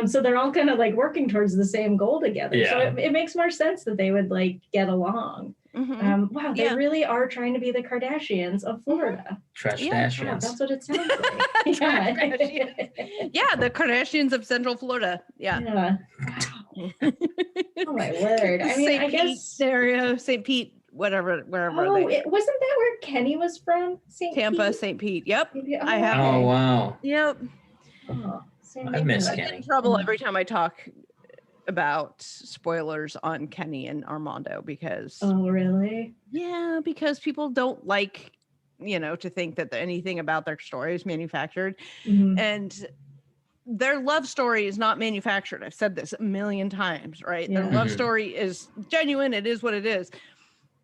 So they're all kind of like working towards the same goal together. So
Yeah.
it makes more sense that they would like get along. Wow, they really are trying to be the Kardashians of Florida.
Trashdashians.
Wow, that's what it sounds like.
Yeah, the Kardashians of Central Florida. Yeah.
Yeah. Oh my word. I mean, I guess
area, St. Pete, wherever
it
they.
wasn't that where Kenny was from?
Tampa,
Pete?
St. Pete. Yep.
Oh,
I have.
Oh, wow.
Yep.
Oh,
I miss
I get
Kenny.
in trouble every time I talk about spoilers on Kenny and Armando because
Oh, really?
yeah, because people don't like, to think that anything about their story is manufactured.
Mhm.
And their love story is not manufactured. I've said this a million times, right?
Yeah.
Their love
Mhm.
story is genuine. It is what it is.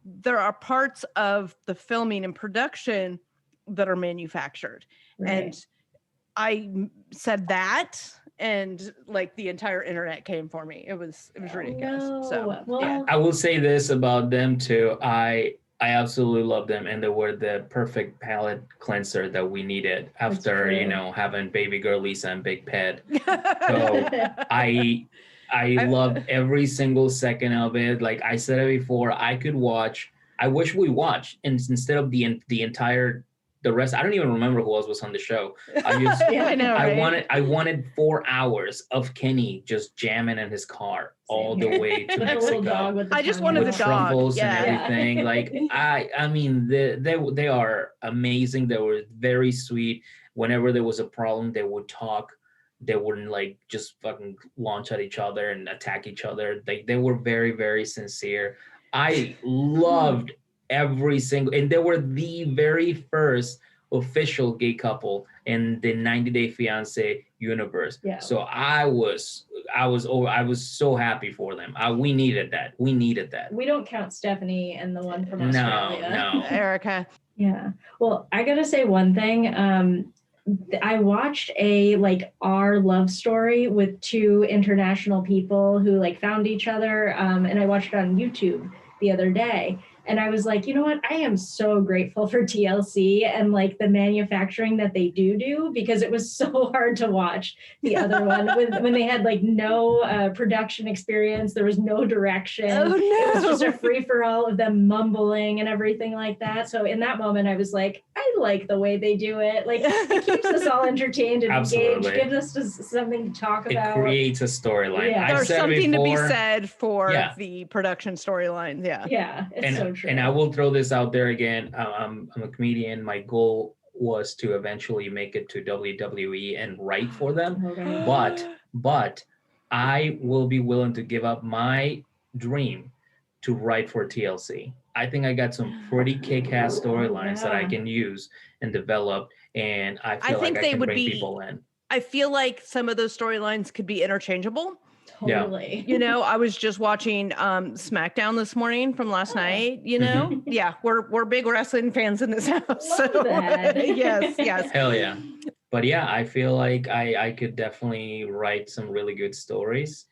There are parts of the filming and production that are manufactured.
Right.
And I said that, and like the entire internet came for me. It was ridiculous. So
No. Well,
yeah.
I will say this about them too. I absolutely love them, and they were the perfect palate cleanser that we needed after
true.
having baby girl Lisa and Big Pet. So I loved every single second of it. Like I said it before, I could watch. I wish we watched, and instead of the rest. I don't even remember who else was on the show. I just
Yeah,
I know. Right?
I wanted 4 hours of Kenny just jamming in his car all the way to
With the little dog
Mexico
with the
I just
tongue
wanted
with
the
out.
dog.
truffles
Yeah.
and everything.
Yeah.
Like I mean they are amazing. They were very sweet. Whenever there was a problem, they would talk. They wouldn't like just fucking launch at each other and attack each other. They were very, very sincere. I loved every single, and they were the very first official gay couple in the 90 Day Fiance universe.
Yeah.
So I was so happy for them. We needed that.
We don't count Stephanie and the one from
No,
Australia.
no.
Erica.
Yeah. Well, I gotta say one thing. I watched our love story with 2 international people who like found each other, and I watched it on YouTube the other day. And I was like, you know what? I am so grateful for TLC and like the manufacturing that they do, because it was so hard to watch the other one when they had like no production experience. There was no direction.
Oh, no.
It was just a free for all of them mumbling and everything like that. So in that moment, I was like, I like the way they do it. Like it keeps us all entertained and engaged,
Absolutely.
gives us just something to talk
It
about.
creates a storyline.
Yeah.
I've
There's
said it
something to be
before.
said for
Yeah.
the production storylines. Yeah.
Yeah, it's so true.
And I will throw this out there again. I'm a comedian. My goal was to eventually make it to WWE and write for them.
Okay.
But I will be willing to give up my dream to write for TLC. I think I got some pretty kick-ass storylines that I
Yeah.
can use and develop, and I feel
think
like
they
I can
would
bring
be-
people in.
I feel like some of those storylines could be interchangeable.
Yeah.
Totally.
I was just watching SmackDown this morning from last
Oh.
night.
Mhm.
Yeah, we're big wrestling fans in this house.
Love
so
that.
yes.
Hell yeah. But yeah, I feel like I could definitely write some really good stories.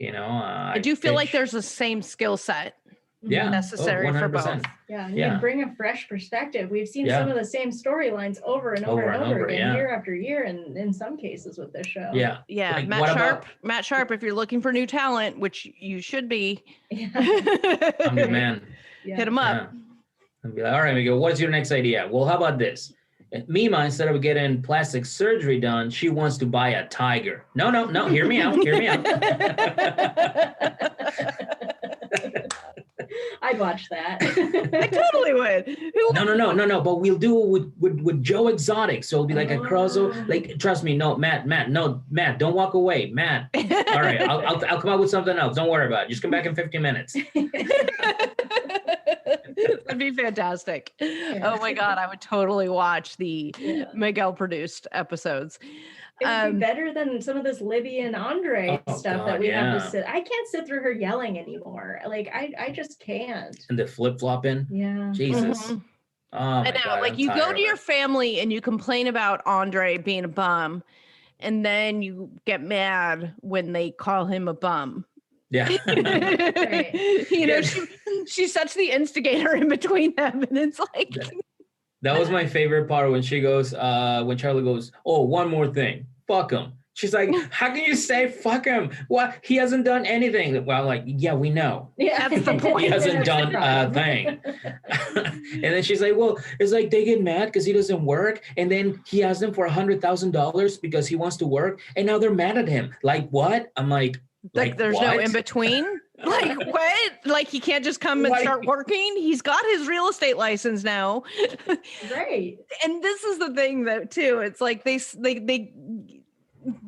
I do feel like there's the same skill set
Yeah.
necessary for both.
100%.
Yeah,
Yeah.
you bring a fresh perspective. We've seen
Yeah.
some of the same storylines over and over and over again,
yeah.
year after year, and in some cases with this show.
Yeah.
Yeah,
Like,
Matt
what
Sharp.
about-
Matt Sharp, if you're looking for new talent, which you should be,
Yeah.
I'm your man.
Yeah.
hit him up.
Yeah. And be like, all right, Miguel, what's your next idea? Well, how about this? Mima, instead of getting plastic surgery done, she wants to buy a tiger. No, hear me out.
I'd watch that.
I totally would.
No. But we'll do it with Joe Exotic. So it'll be like a crossover. Like, trust me, no, Matt, don't walk away, Matt. All right, I'll come up with something else. Don't worry about it. Just come back in 15 minutes.
That'd be fantastic. Oh my God, I would totally watch the Miguel produced episodes.
It would be better than some of this Libby and Andre stuff that we have to sit. I can't sit through her yelling anymore. Like I just can't.
And the flip-flopping.
Yeah.
Jesus.
Mhm.
Oh my
I know,
God,
like
I'm
you
tired
go
of
to your
it.
family and you complain about Andre being a bum, and then you get mad when they call him a bum.
Yeah.
Right.
You know,
Yeah.
she's such the instigator in between them, and it's like
That was my favorite part when she goes, when Charlie goes, oh, one more thing, fuck him. She's like, how can you say fuck him? What? He hasn't done anything. Well, I'm like, yeah, we know.
Yeah.
That's the point.
He hasn't
That's the
done a
problem.
thing. And then she's like, well, it's like they get mad because he doesn't work. And then he asked them for $100,000 because he wants to work. And now they're mad at him. Like, what? I'm like
there's
what?
no in between. Like what? Like he can't just come and
Like-
start working. He's got his real estate license now.
Right.
And this is the thing though too. It's like they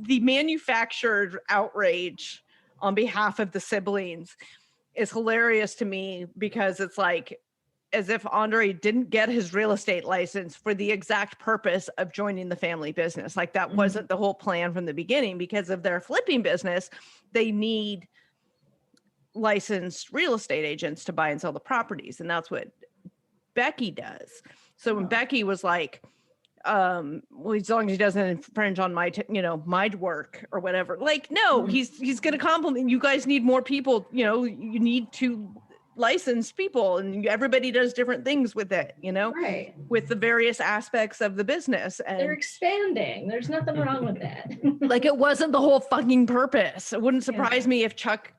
the manufactured outrage on behalf of the siblings is hilarious to me, because it's like as if Andre didn't get his real estate license for the exact purpose of joining the family business. Like that wasn't the whole plan from the beginning. Because of their flipping business, they need licensed real estate agents to buy and sell the properties. And that's what Becky does. So when Becky was like, well, as long as he doesn't infringe on my my work or whatever, like, no, he's going to compliment you guys need more people, you need to licensed people, and everybody does different things with it,
Right.
with the various aspects of the business.
They're
And
expanding. There's nothing wrong with that.
like, it wasn't the whole fucking purpose. It wouldn't surprise me if Chuck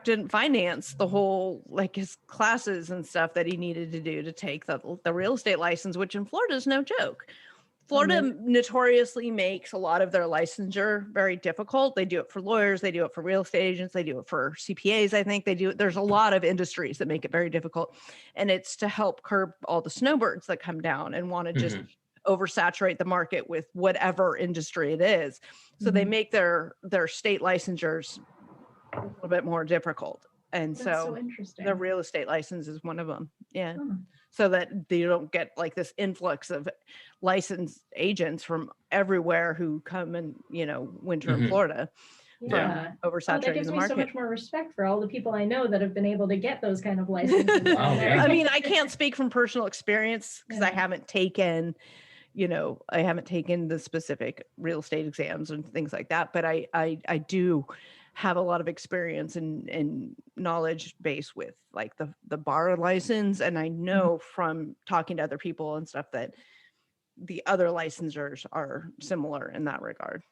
didn't finance the whole, like, his classes and stuff that he needed to do to take the real estate license, which in Florida is no joke. Florida notoriously makes a lot of their licensure very difficult. They do it for lawyers, they do it for real estate agents, they do it for CPAs. I think there's a lot of industries that make it very difficult. And it's to help curb all the snowbirds that come down and want to just oversaturate the market with whatever industry it is. So they make their state licensures a little bit more difficult. And
That's
so
interesting.
the real estate license is one of them. Yeah.
Oh.
So that you don't get like this influx of licensed agents from everywhere who come and, winter in Florida.
Yeah.
Oversaturating
That gives
the
me so
market.
much more respect for all the people I know that have been able to get those kind of licenses.
Oh, yeah.
I mean, I can't speak from personal experience because I haven't taken, the specific real estate exams and things like that. But I do have a lot of experience and knowledge base with like the bar license. And I know from talking to other people and stuff that the other licensors are similar in that regard.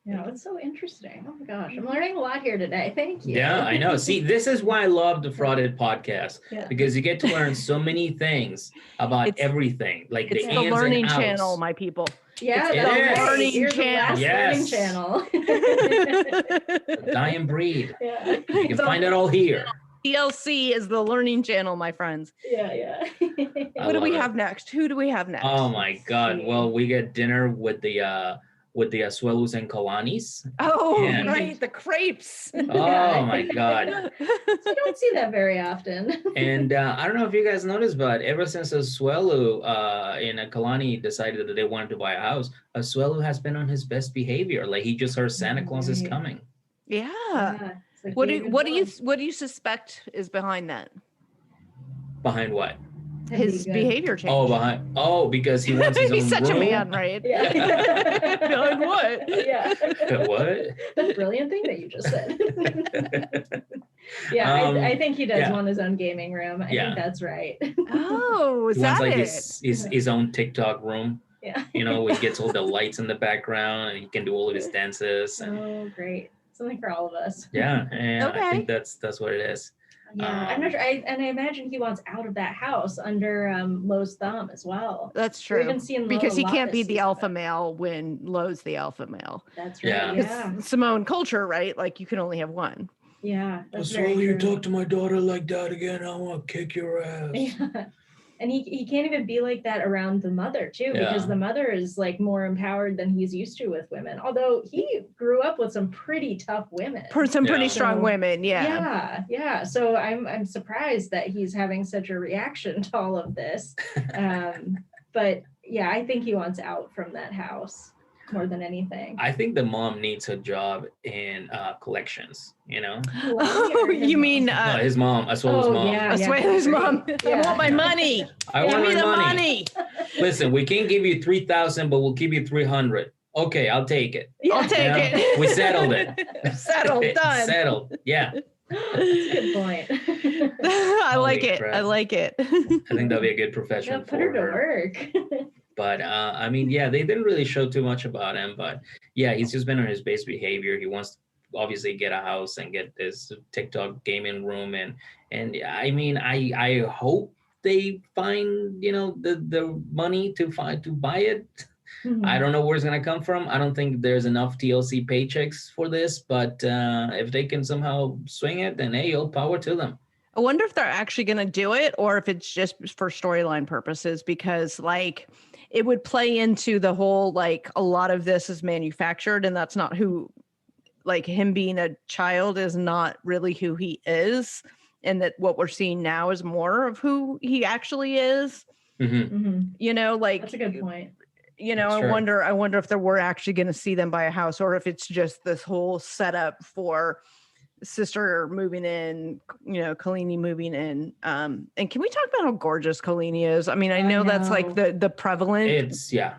Yeah, that's so interesting. Oh my gosh, I'm learning a lot here today. Thank you.
Yeah, I know. See, this is why I love the Frauded podcast,
Yeah.
because you get to learn so many things about everything, like
It's
the
the
ins
learning
and outs.
channel, my people.
Yeah,
It
that's
is.
right.
Learning
You're the last
channel.
learning channel.
The dying breed.
Yeah.
You can find it all here.
DLC is the learning channel, my friends.
Yeah.
I
What do we
love it.
have next? Who do we have next?
Oh my God! Well, we get dinner with the Asuelus and Kalanis.
Oh,
Yeah.
right, the crepes.
Oh my God!
You don't see that very often.
And I don't know if you guys noticed, but ever since Asuelu and Kalani decided that they wanted to buy a house, Asuelu has been on his best behavior. Like he just heard Santa Claus is
Right.
coming.
Yeah.
It's like
What
David
do you suspect is behind that?
Behind what?
That'd be
His
good.
behavior change.
Because he wants his own
He's such
room.
a man, right?
Yeah.
Behind what?
Yeah.
What?
That's a brilliant thing that you just said. Yeah, I think he does
yeah.
want his own gaming room. I
Yeah.
think that's right.
Oh, is
He wants
that
like
it?
his own TikTok room.
Yeah.
He gets all the lights in the background and he can do all of his dances. And,
Oh, great. Something for all of us.
yeah, and I
Okay.
think that's what it is.
Yeah, I'm not sure. I imagine he wants out of that house under Lowe's thumb as well.
That's
We're
true.
even seeing Lo
Because
a
he
lot
can't
this
be the
season,
alpha
but
male when Lowe's the alpha male.
That's
Yeah.
right.
Because
Yeah.
Samoan culture, right? Like you can only have one.
Yeah. That's very true.
you talk to my daughter like that again, I want to kick your ass.
Yeah. And he can't even be like that around the mother too, because
Yeah.
the mother is like more empowered than he's used to with women. Although he grew up with some pretty tough women.
Some pretty
Yeah.
strong
So,
women. Yeah.
Yeah. So I'm surprised that he's having such a reaction to all of this. But yeah, I think he wants out from that house. more than anything.
I think the mom needs a job in collections, you know?
Oh, you mean
No, his mom, Asuelo's mom.
yeah.
Asuela's mom? I
Yeah.
want my money.
I
Give
want
me
my
the
money. Listen, we can't give you 3,000, but we'll give you 300. Okay, I'll take it.
I'll take
You know?
it.
We settled it.
Settled, done.
Settled. Yeah.
That's a good point.
I like
Holy
it.
crap.
I like it.
I think that'll be a good profession
Yeah,
for
put her to
her.
work.
But I mean, yeah, they didn't really show too much about him, but yeah, he's just been on his base behavior. He wants to obviously get a house and get this TikTok gaming room, and I mean, I hope they find, you know, the money to buy it. I don't know where it's gonna come from. I don't think there's enough TLC paychecks for this, but if they can somehow swing it, then hey, all power to them.
I wonder if they're actually going to do it or if it's just for storyline purposes, because like it would play into the whole, like a lot of this is manufactured and that's not who, like him being a child is not really who he is. And that what we're seeing now is more of who he actually is. You know, like
That's a good point.
You know,
That's
I
true.
wonder if we're actually going to see them buy a house or if it's just this whole setup for sister moving in, you know, Kalini moving in. And can we talk about how gorgeous Kalini is? I mean, I know that's like the prevalent.
It's yeah,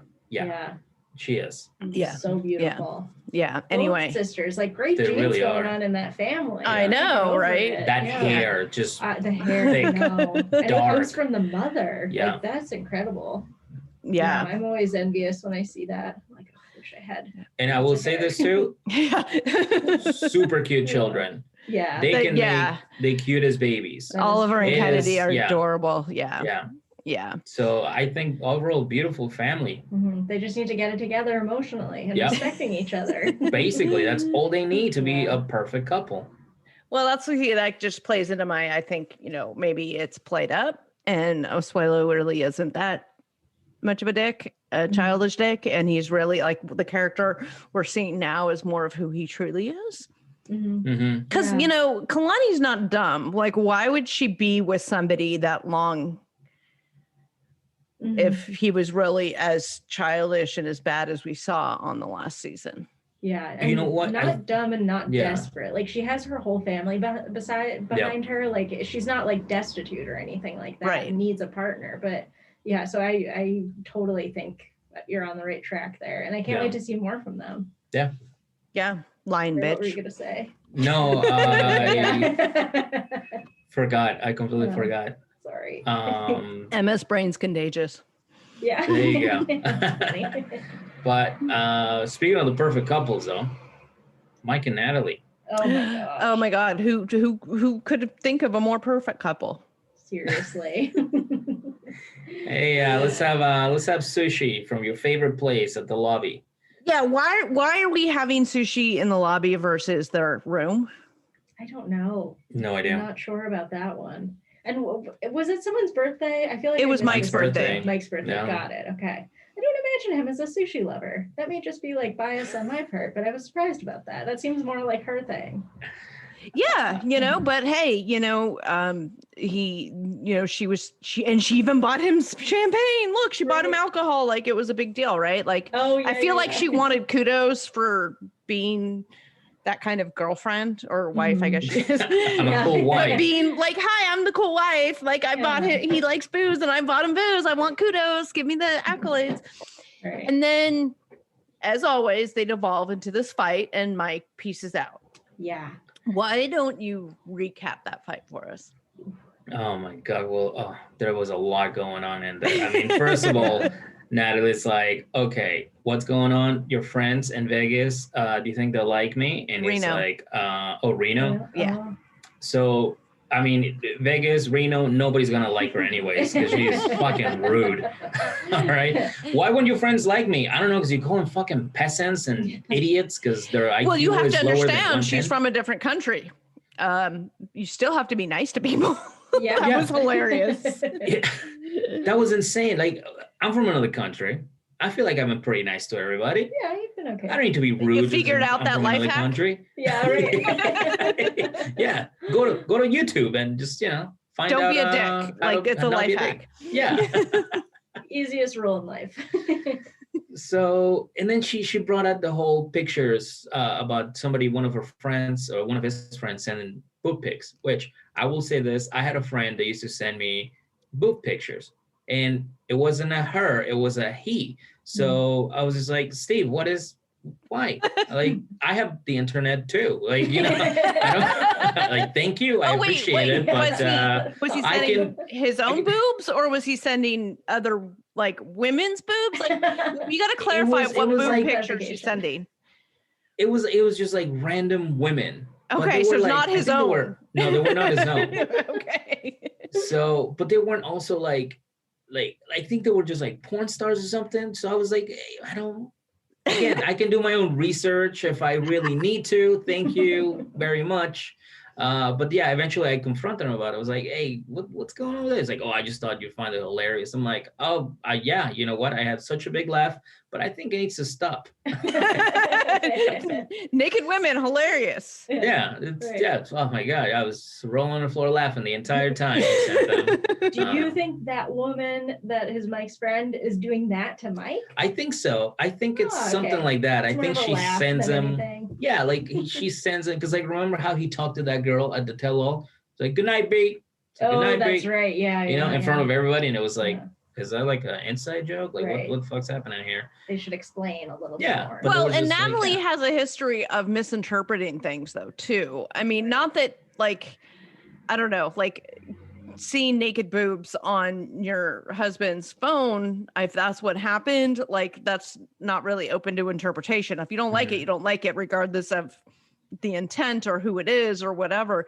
she is.
Yeah.
So beautiful.
Yeah.
Both
Anyway,
sisters, like great
They
genes
really
going
are.
on in that family.
I know,
Get over
right?
it.
That
Yeah.
hair just
The hair,
thick,
I know. And it
dark.
comes from the mother.
Yeah.
Like, that's incredible.
yeah.
I'm always envious when I see that. I'm like, oh, I wish I had.
and I will say this too,
Yeah.
super cute children.
Yeah.
They can
yeah.
make the cutest babies.
That is
Oliver and
It
Kennedy
is-
are
yeah.
adorable. Yeah.
Yeah.
Yeah.
So I think overall beautiful family.
They just need to get it together emotionally and
Yeah.
respecting each other.
Basically, that's all they need to be a perfect couple.
Well, that's that just plays into my, I think, you know, maybe it's played up and Asuelo really isn't that much of a dick, a childish dick. And he's really like the character we're seeing now is more of who he truly is. Because,
Yeah.
you know, Kalani's not dumb. Like, why would she be with somebody that long if he was really as childish and as bad as we saw on the last season?
Yeah,
You know what?
Not dumb and not
Yeah.
desperate. Like she has her whole family behind her. Like she's not like destitute or anything like that.
Right.
And needs a partner. But yeah, so I totally think that you're on the right track there, and I can't
Yeah.
wait to see more from them.
Yeah. Lying
What were you
bitch.
gonna say?
No, I
Yeah.
forgot. I completely
Oh.
forgot.
Sorry.
MS Brain's contagious.
Yeah.
There you go.
That's funny.
But speaking of the perfect couples, though, Mike and Natalie.
Oh my gosh.
Oh my God. Who could think of a more perfect couple?
Seriously.
Hey, let's have sushi from your favorite place at the lobby.
Yeah. Why are we having sushi in the lobby versus their room?
I don't know.
No
I'm
idea.
not sure about that one. And was it someone's birthday? I feel like
It
I
was
missed
Mike's
this.
birthday.
Mike's birthday.
Yeah.
Got it. Okay. I don't imagine him as a sushi lover. That may just be like bias on my part, but I was surprised about that. That seems more like her thing.
Yeah, you know, but hey, you know, he, you know, she even bought him champagne. Look, she bought him
Right.
alcohol like it was a big deal, right? Like,
Oh, yeah.
I feel like she wanted kudos for being that kind of girlfriend or wife, I guess she is.
I'm a
Yeah.
cool
But
wife.
being like, hi, I'm the cool wife. Like I bought him, he likes booze and I bought him booze. I want kudos. Give me the accolades.
Right.
And then, as always, they devolve into this fight and Mike pieces out.
Yeah.
Why don't you recap that fight for us?
Oh my God. Well, there was a lot going on in there. I mean, first of all, Natalie's like, okay, what's going on? Your friends in Vegas, do you think they'll like me? And he's
Reno.
like, Reno?
Yeah.
Oh.
So, I mean, Vegas, Reno, nobody's going to like her anyways because she's fucking rude. All right. Why wouldn't your friends like me? I don't know, because you call them fucking peasants and idiots because their IQ
Well, you have
is
to
lower than
understand she's
110.
from a different country. You still have to be nice to people.
Yeah.
That was hilarious.
Yeah, that was insane. Like, I'm from another country. I feel like I've been pretty nice to everybody.
Yeah, you've been okay.
I don't need to be rude. just
figured
because
out
I'm
that
from
life
another
hack?
country.
Yeah, right.
Yeah, go to YouTube and just find out.
Don't be a dick.
how
Like
to-
it's
how
a
not to be
life
dick.
hack.
Yeah.
Easiest rule in life.
So, and then she brought out the whole pictures about one of her friends or one of his friends sending boob pics, which I will say this, I had a friend that used to send me boob pictures and it wasn't a her, it was a he. So I was just like, Steve, why? Like, I have the internet too. Like, you know, I don't like, thank you. I appreciate it. But
was he sending his own boobs or was he sending other like women's boobs? Like, you got to clarify what boob
like,
pictures she's sending.
It was just like random women.
Okay, so it's
like,
not his own.
No, they were not his own.
Okay.
So, but they weren't also like I think they were just like porn stars or something. So I was like, hey, again, I can do my own research if I really need to. Thank you very much. But yeah, eventually I confronted him about it. I was like, hey, what's going on with this? Like, oh, I just thought you'd find it hilarious. I'm like, oh, yeah, you know what? I had such a big laugh, but I think it needs to stop.
Naked women, hilarious.
Yeah, oh my God, I was rolling on the floor laughing the entire time.
Do you think that woman that his Mike's friend is doing that to Mike?
I think so. I think it's something like that.
It's
I think she sends him.
Anything.
Yeah, like she sends him because like remember how he talked to that girl at the tell-all? It's like, good night, B.
Like, good night, that's B. Right. Yeah.
You know, in front of everybody, and it was like. Is that like an inside joke? Like what the fuck's happening here?
They should explain a little bit more.
Well, and Natalie has a history of misinterpreting things though, too. I mean, not that like, I don't know, like seeing naked boobs on your husband's phone, if that's what happened, like that's not really open to interpretation. If you don't like it, you don't like it, regardless of the intent or who it is or whatever.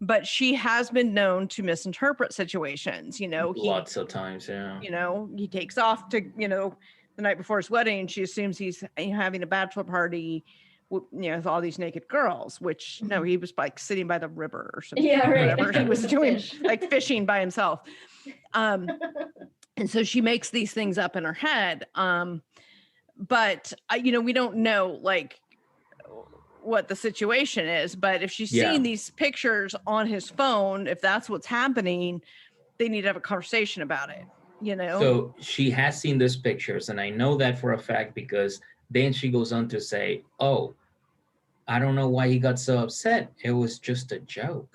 But she has been known to misinterpret situations, you know.
Lots of times, yeah.
You know, he takes off to, you know, the night before his wedding. She assumes he's having a bachelor party, you know, with all these naked girls, which, no, he was like sitting by the river or something.
Yeah, right.
Whatever he was doing, like fishing by himself. And so she makes these things up in her head. But, you know, we don't know, like, what the situation is, but if she's seeing these pictures on his phone, if that's what's happening, they need to have a conversation about it, you know?
So she has seen these pictures, and I know that for a fact because then she goes on to say, oh, I don't know why he got so upset. It was just a joke.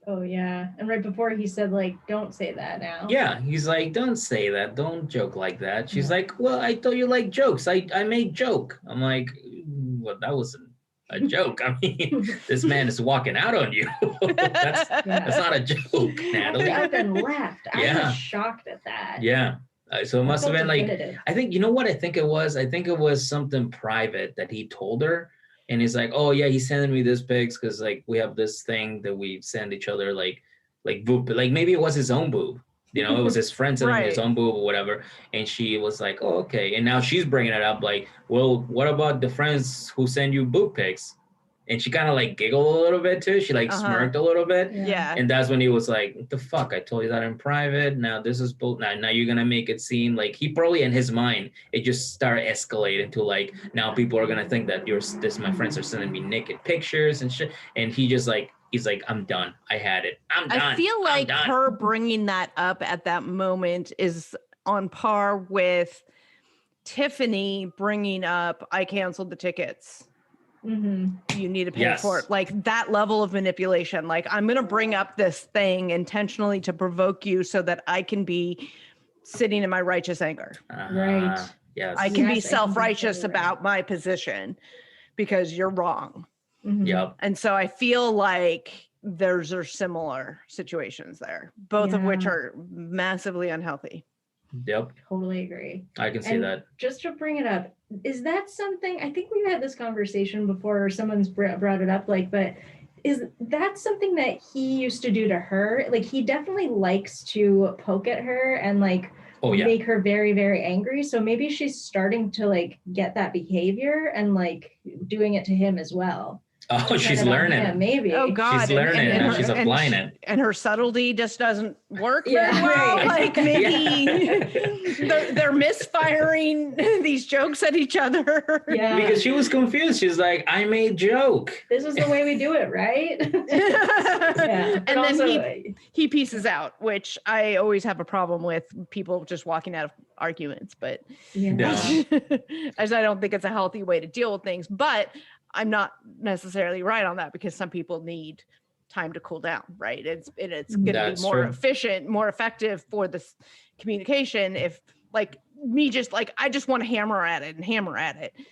Oh, yeah. And right before he said, like, don't say that now.
Yeah, he's like, don't say that. Don't joke like that. She's like, well, I thought you liked jokes. I made joke. I'm like, well, that wasn't a joke. I mean, this man is walking out on you. That's not a joke, Natalie.
I then laughed. I was shocked at that.
Yeah. So it must have been like, I think, you know what I think it was? I think it was something private that he told her. And he's like, oh, yeah, he's sending me this pics because, like, we have this thing that we send each other, like boob. Like, maybe it was his own boob. You know, it was his friend sending him his own boob or whatever. And she was like, oh, okay. And now she's bringing it up like, well, what about the friends who send you boob pics? And she kind of like giggled a little bit too. She like smirked a little bit.
Yeah.
And that's when he was like, what the fuck? I told you that in private. Now this is bull. Now you're going to make it seem like he probably in his mind, it just started escalating to like, now people are going to think that my friends are sending me naked pictures and shit. And he just like, he's like, I'm done. I had it. I'm done.
I feel like her bringing that up at that moment is on par with Tiffany bringing up, I canceled the tickets. Mm-hmm. You need to pay for it. Like that level of manipulation. Like, I'm going to bring up this thing intentionally to provoke you so that I can be sitting in my righteous anger.
Right.
Yes.
I can be self-righteous about my position because you're wrong.
Mm-hmm. Yep.
And so I feel like those are similar situations there, both of which are massively unhealthy.
Yep.
Totally agree.
I can see that.
Just to bring it up, is that something, I think we've had this conversation before, or someone's brought it up, like, but is that something that he used to do to her? Like, he definitely likes to poke at her and like make her very, very angry. So maybe she's starting to like get that behavior and like doing it to him as well.
Oh, she's
Depending on
learning.
him, maybe.
Oh God,
She's learning.
and
She's applying it.
And her subtlety just doesn't work
Yeah,
very well.
right.
Like maybe they're misfiring these jokes at each other.
Yeah.
Because she was confused. She's like, I made joke.
This is the way we do it, right? Yeah.
And then he pieces out, which I always have a problem with people just walking out of arguments, but
Yeah.
as I don't think it's a healthy way to deal with things, but I'm not necessarily right on that because some people need time to cool down, right? It's going to
That's
be more
true.
efficient, more effective for this communication if like me just like I just want to hammer at it,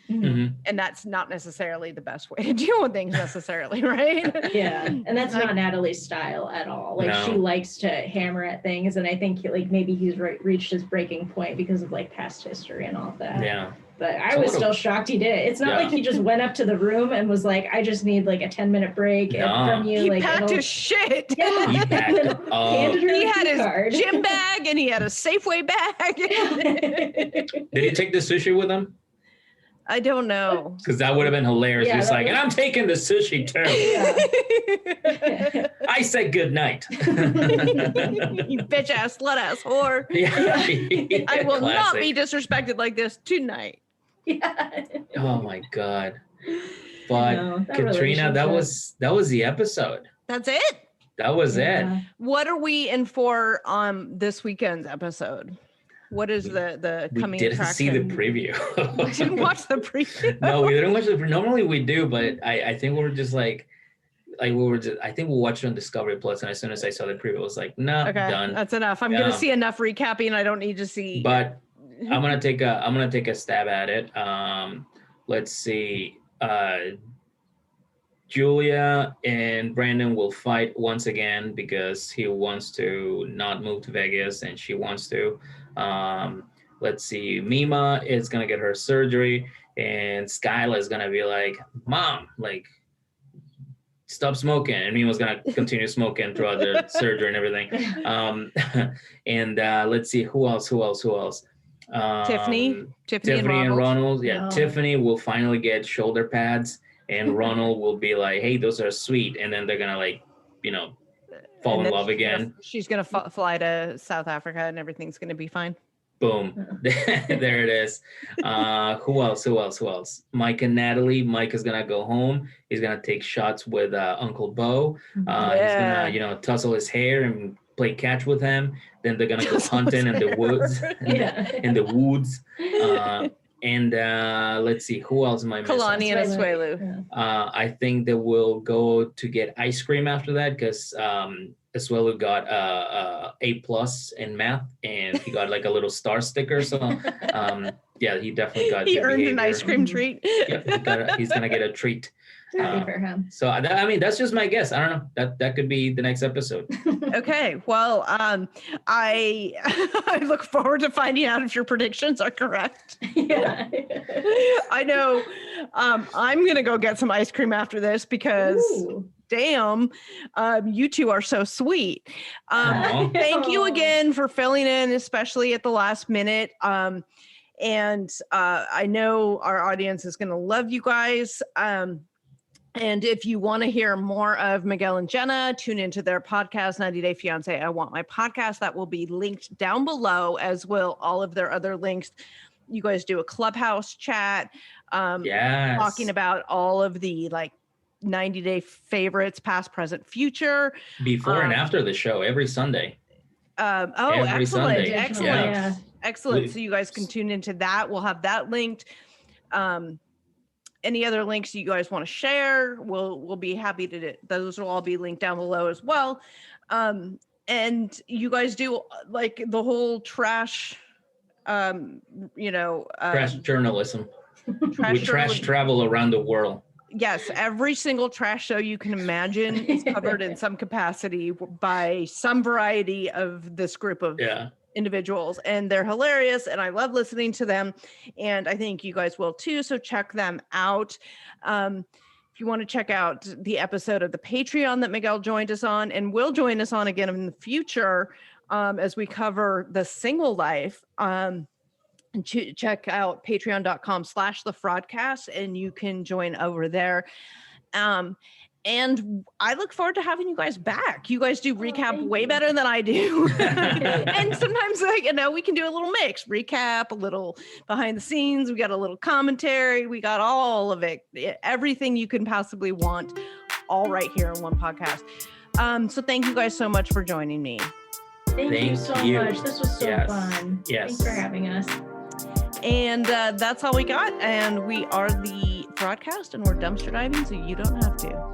Mhm.
and that's not necessarily the best way to deal with things necessarily, right?
Yeah, and that's not Natalie's style at all. Like
No.
she likes to hammer at things, and I think like maybe he's reached his breaking point because of like past history and all of that.
Yeah.
But I
So
was
what a-
still shocked he did it. It's not
Yeah.
like he just went up to the room and was like, "I just need like a 10-minute break
No.
from you."
He
like
packed
it'll-
his shit.
Yeah.
He packed
And then
it all.
handed her
He
a
had
key
his
card.
gym bag and he had a Safeway bag.
Did he take the sushi with him?
I don't know.
Because that would have been hilarious.
Yeah,
He's
that
like, and I'm taking the sushi too.
Yeah.
I said good night.
You bitch ass, slut ass whore.
Yeah.
I will not
Classic.
be disrespected like this tonight.
Yeah.
Oh my God. But
No, that
Katrina, that
relationship.
was the episode.
That's it.
That was it.
Yeah.
What are we in for this weekend's episode? What is the
We
coming
didn't see the
attraction?
preview.
I didn't watch the preview.
No, we didn't watch the. Normally we do, but I think we were just like we were just. I think we'll watch it on Discovery Plus, and as soon as I saw the preview, I was like, no,
Okay,
done.
that's enough. I'm
Yeah.
gonna see enough recapping. I don't need to see.
But I'm gonna take a stab at it. Let's see. Julia and Brandon will fight once again because he wants to not move to Vegas and she wants to. Let's see. Mima is gonna get her surgery, and Skyla is gonna be like, "Mom, like, stop smoking," and Mima's gonna continue smoking throughout the surgery and everything. And let's see who else.
Tiffany
Tiffany
and
and
Ronald.
Ronald. Yeah,
No.
Tiffany will finally get shoulder pads, and Ronald will be like, "Hey, those are sweet," and then they're gonna like, fall
And
in
then
love again.
She's gonna fly to South Africa, and everything's gonna be fine.
Boom. There it is. Who else? Mike and Natalie. Mike is gonna go home. He's gonna take shots with Uncle Bo. He's
Yeah.
gonna tussle his hair and play catch with him. Then they're gonna go hunting in the woods.
Yeah.
In the woods. And let's see, who else am I missing?
Kalani and
Asuelu.
Asuelu.
Yeah.
I think that we'll go to get ice cream after that because Asuelu got A+ in math and he got like a little star sticker. So yeah, he definitely got.
He
good
earned an
behavior.
ice cream treat.
Yeah, he's gonna get a treat.
Happy for him.
So I mean, that's just my guess. I don't know. That could be the next episode.
Okay, well, I I look forward to finding out if your predictions are correct.
Yeah.
I know I'm gonna go get some ice cream after this because
Ooh.
damn, you two are so sweet.
Aw.
Thank you again for filling in, especially at the last minute. And I know our audience is gonna love you guys. And if you want to hear more of Miguel and Jenna, tune into their podcast, 90 Day Fiance, I Want My Podcast. That will be linked down below, as will all of their other links. You guys do a Clubhouse chat,
Yes.
talking about all of the like 90 Day favorites, past, present, future.
Before and after the show, every Sunday.
Oh,
Every
excellent.
Sunday.
Excellent.
Yeah.
Excellent. So you guys can tune into that. We'll have that linked. Any other links you guys want to share, we'll be happy to do. Those will all be linked down below as well. And you guys do like the whole trash,
Trash journalism.
trash
We trash
journalism.
travel around the world.
Yes, every single trash show you can imagine is covered in some capacity by some variety of this group of
Yeah.
individuals, and they're hilarious and I love listening to them, and I think you guys will too, so check them out. If you want to check out the episode of the Patreon that Miguel joined us on and will join us on again in the future, as we cover the single life, and check out patreon.com/the Fraudcast and you can join over there. And I look forward to having you guys back. You guys do recap
thank
way
you.
better than I do. And sometimes, like, we can do a little mix, recap, a little behind the scenes. We got a little commentary. We got all of it, everything you can possibly want, all right here in one podcast. So thank you guys so much for joining me.
Thank you so much. This was so
Yes.
fun.
Yes.
Thanks for having us.
And that's all we got. And we are the Fraudcast, and we're dumpster diving, so you don't have to.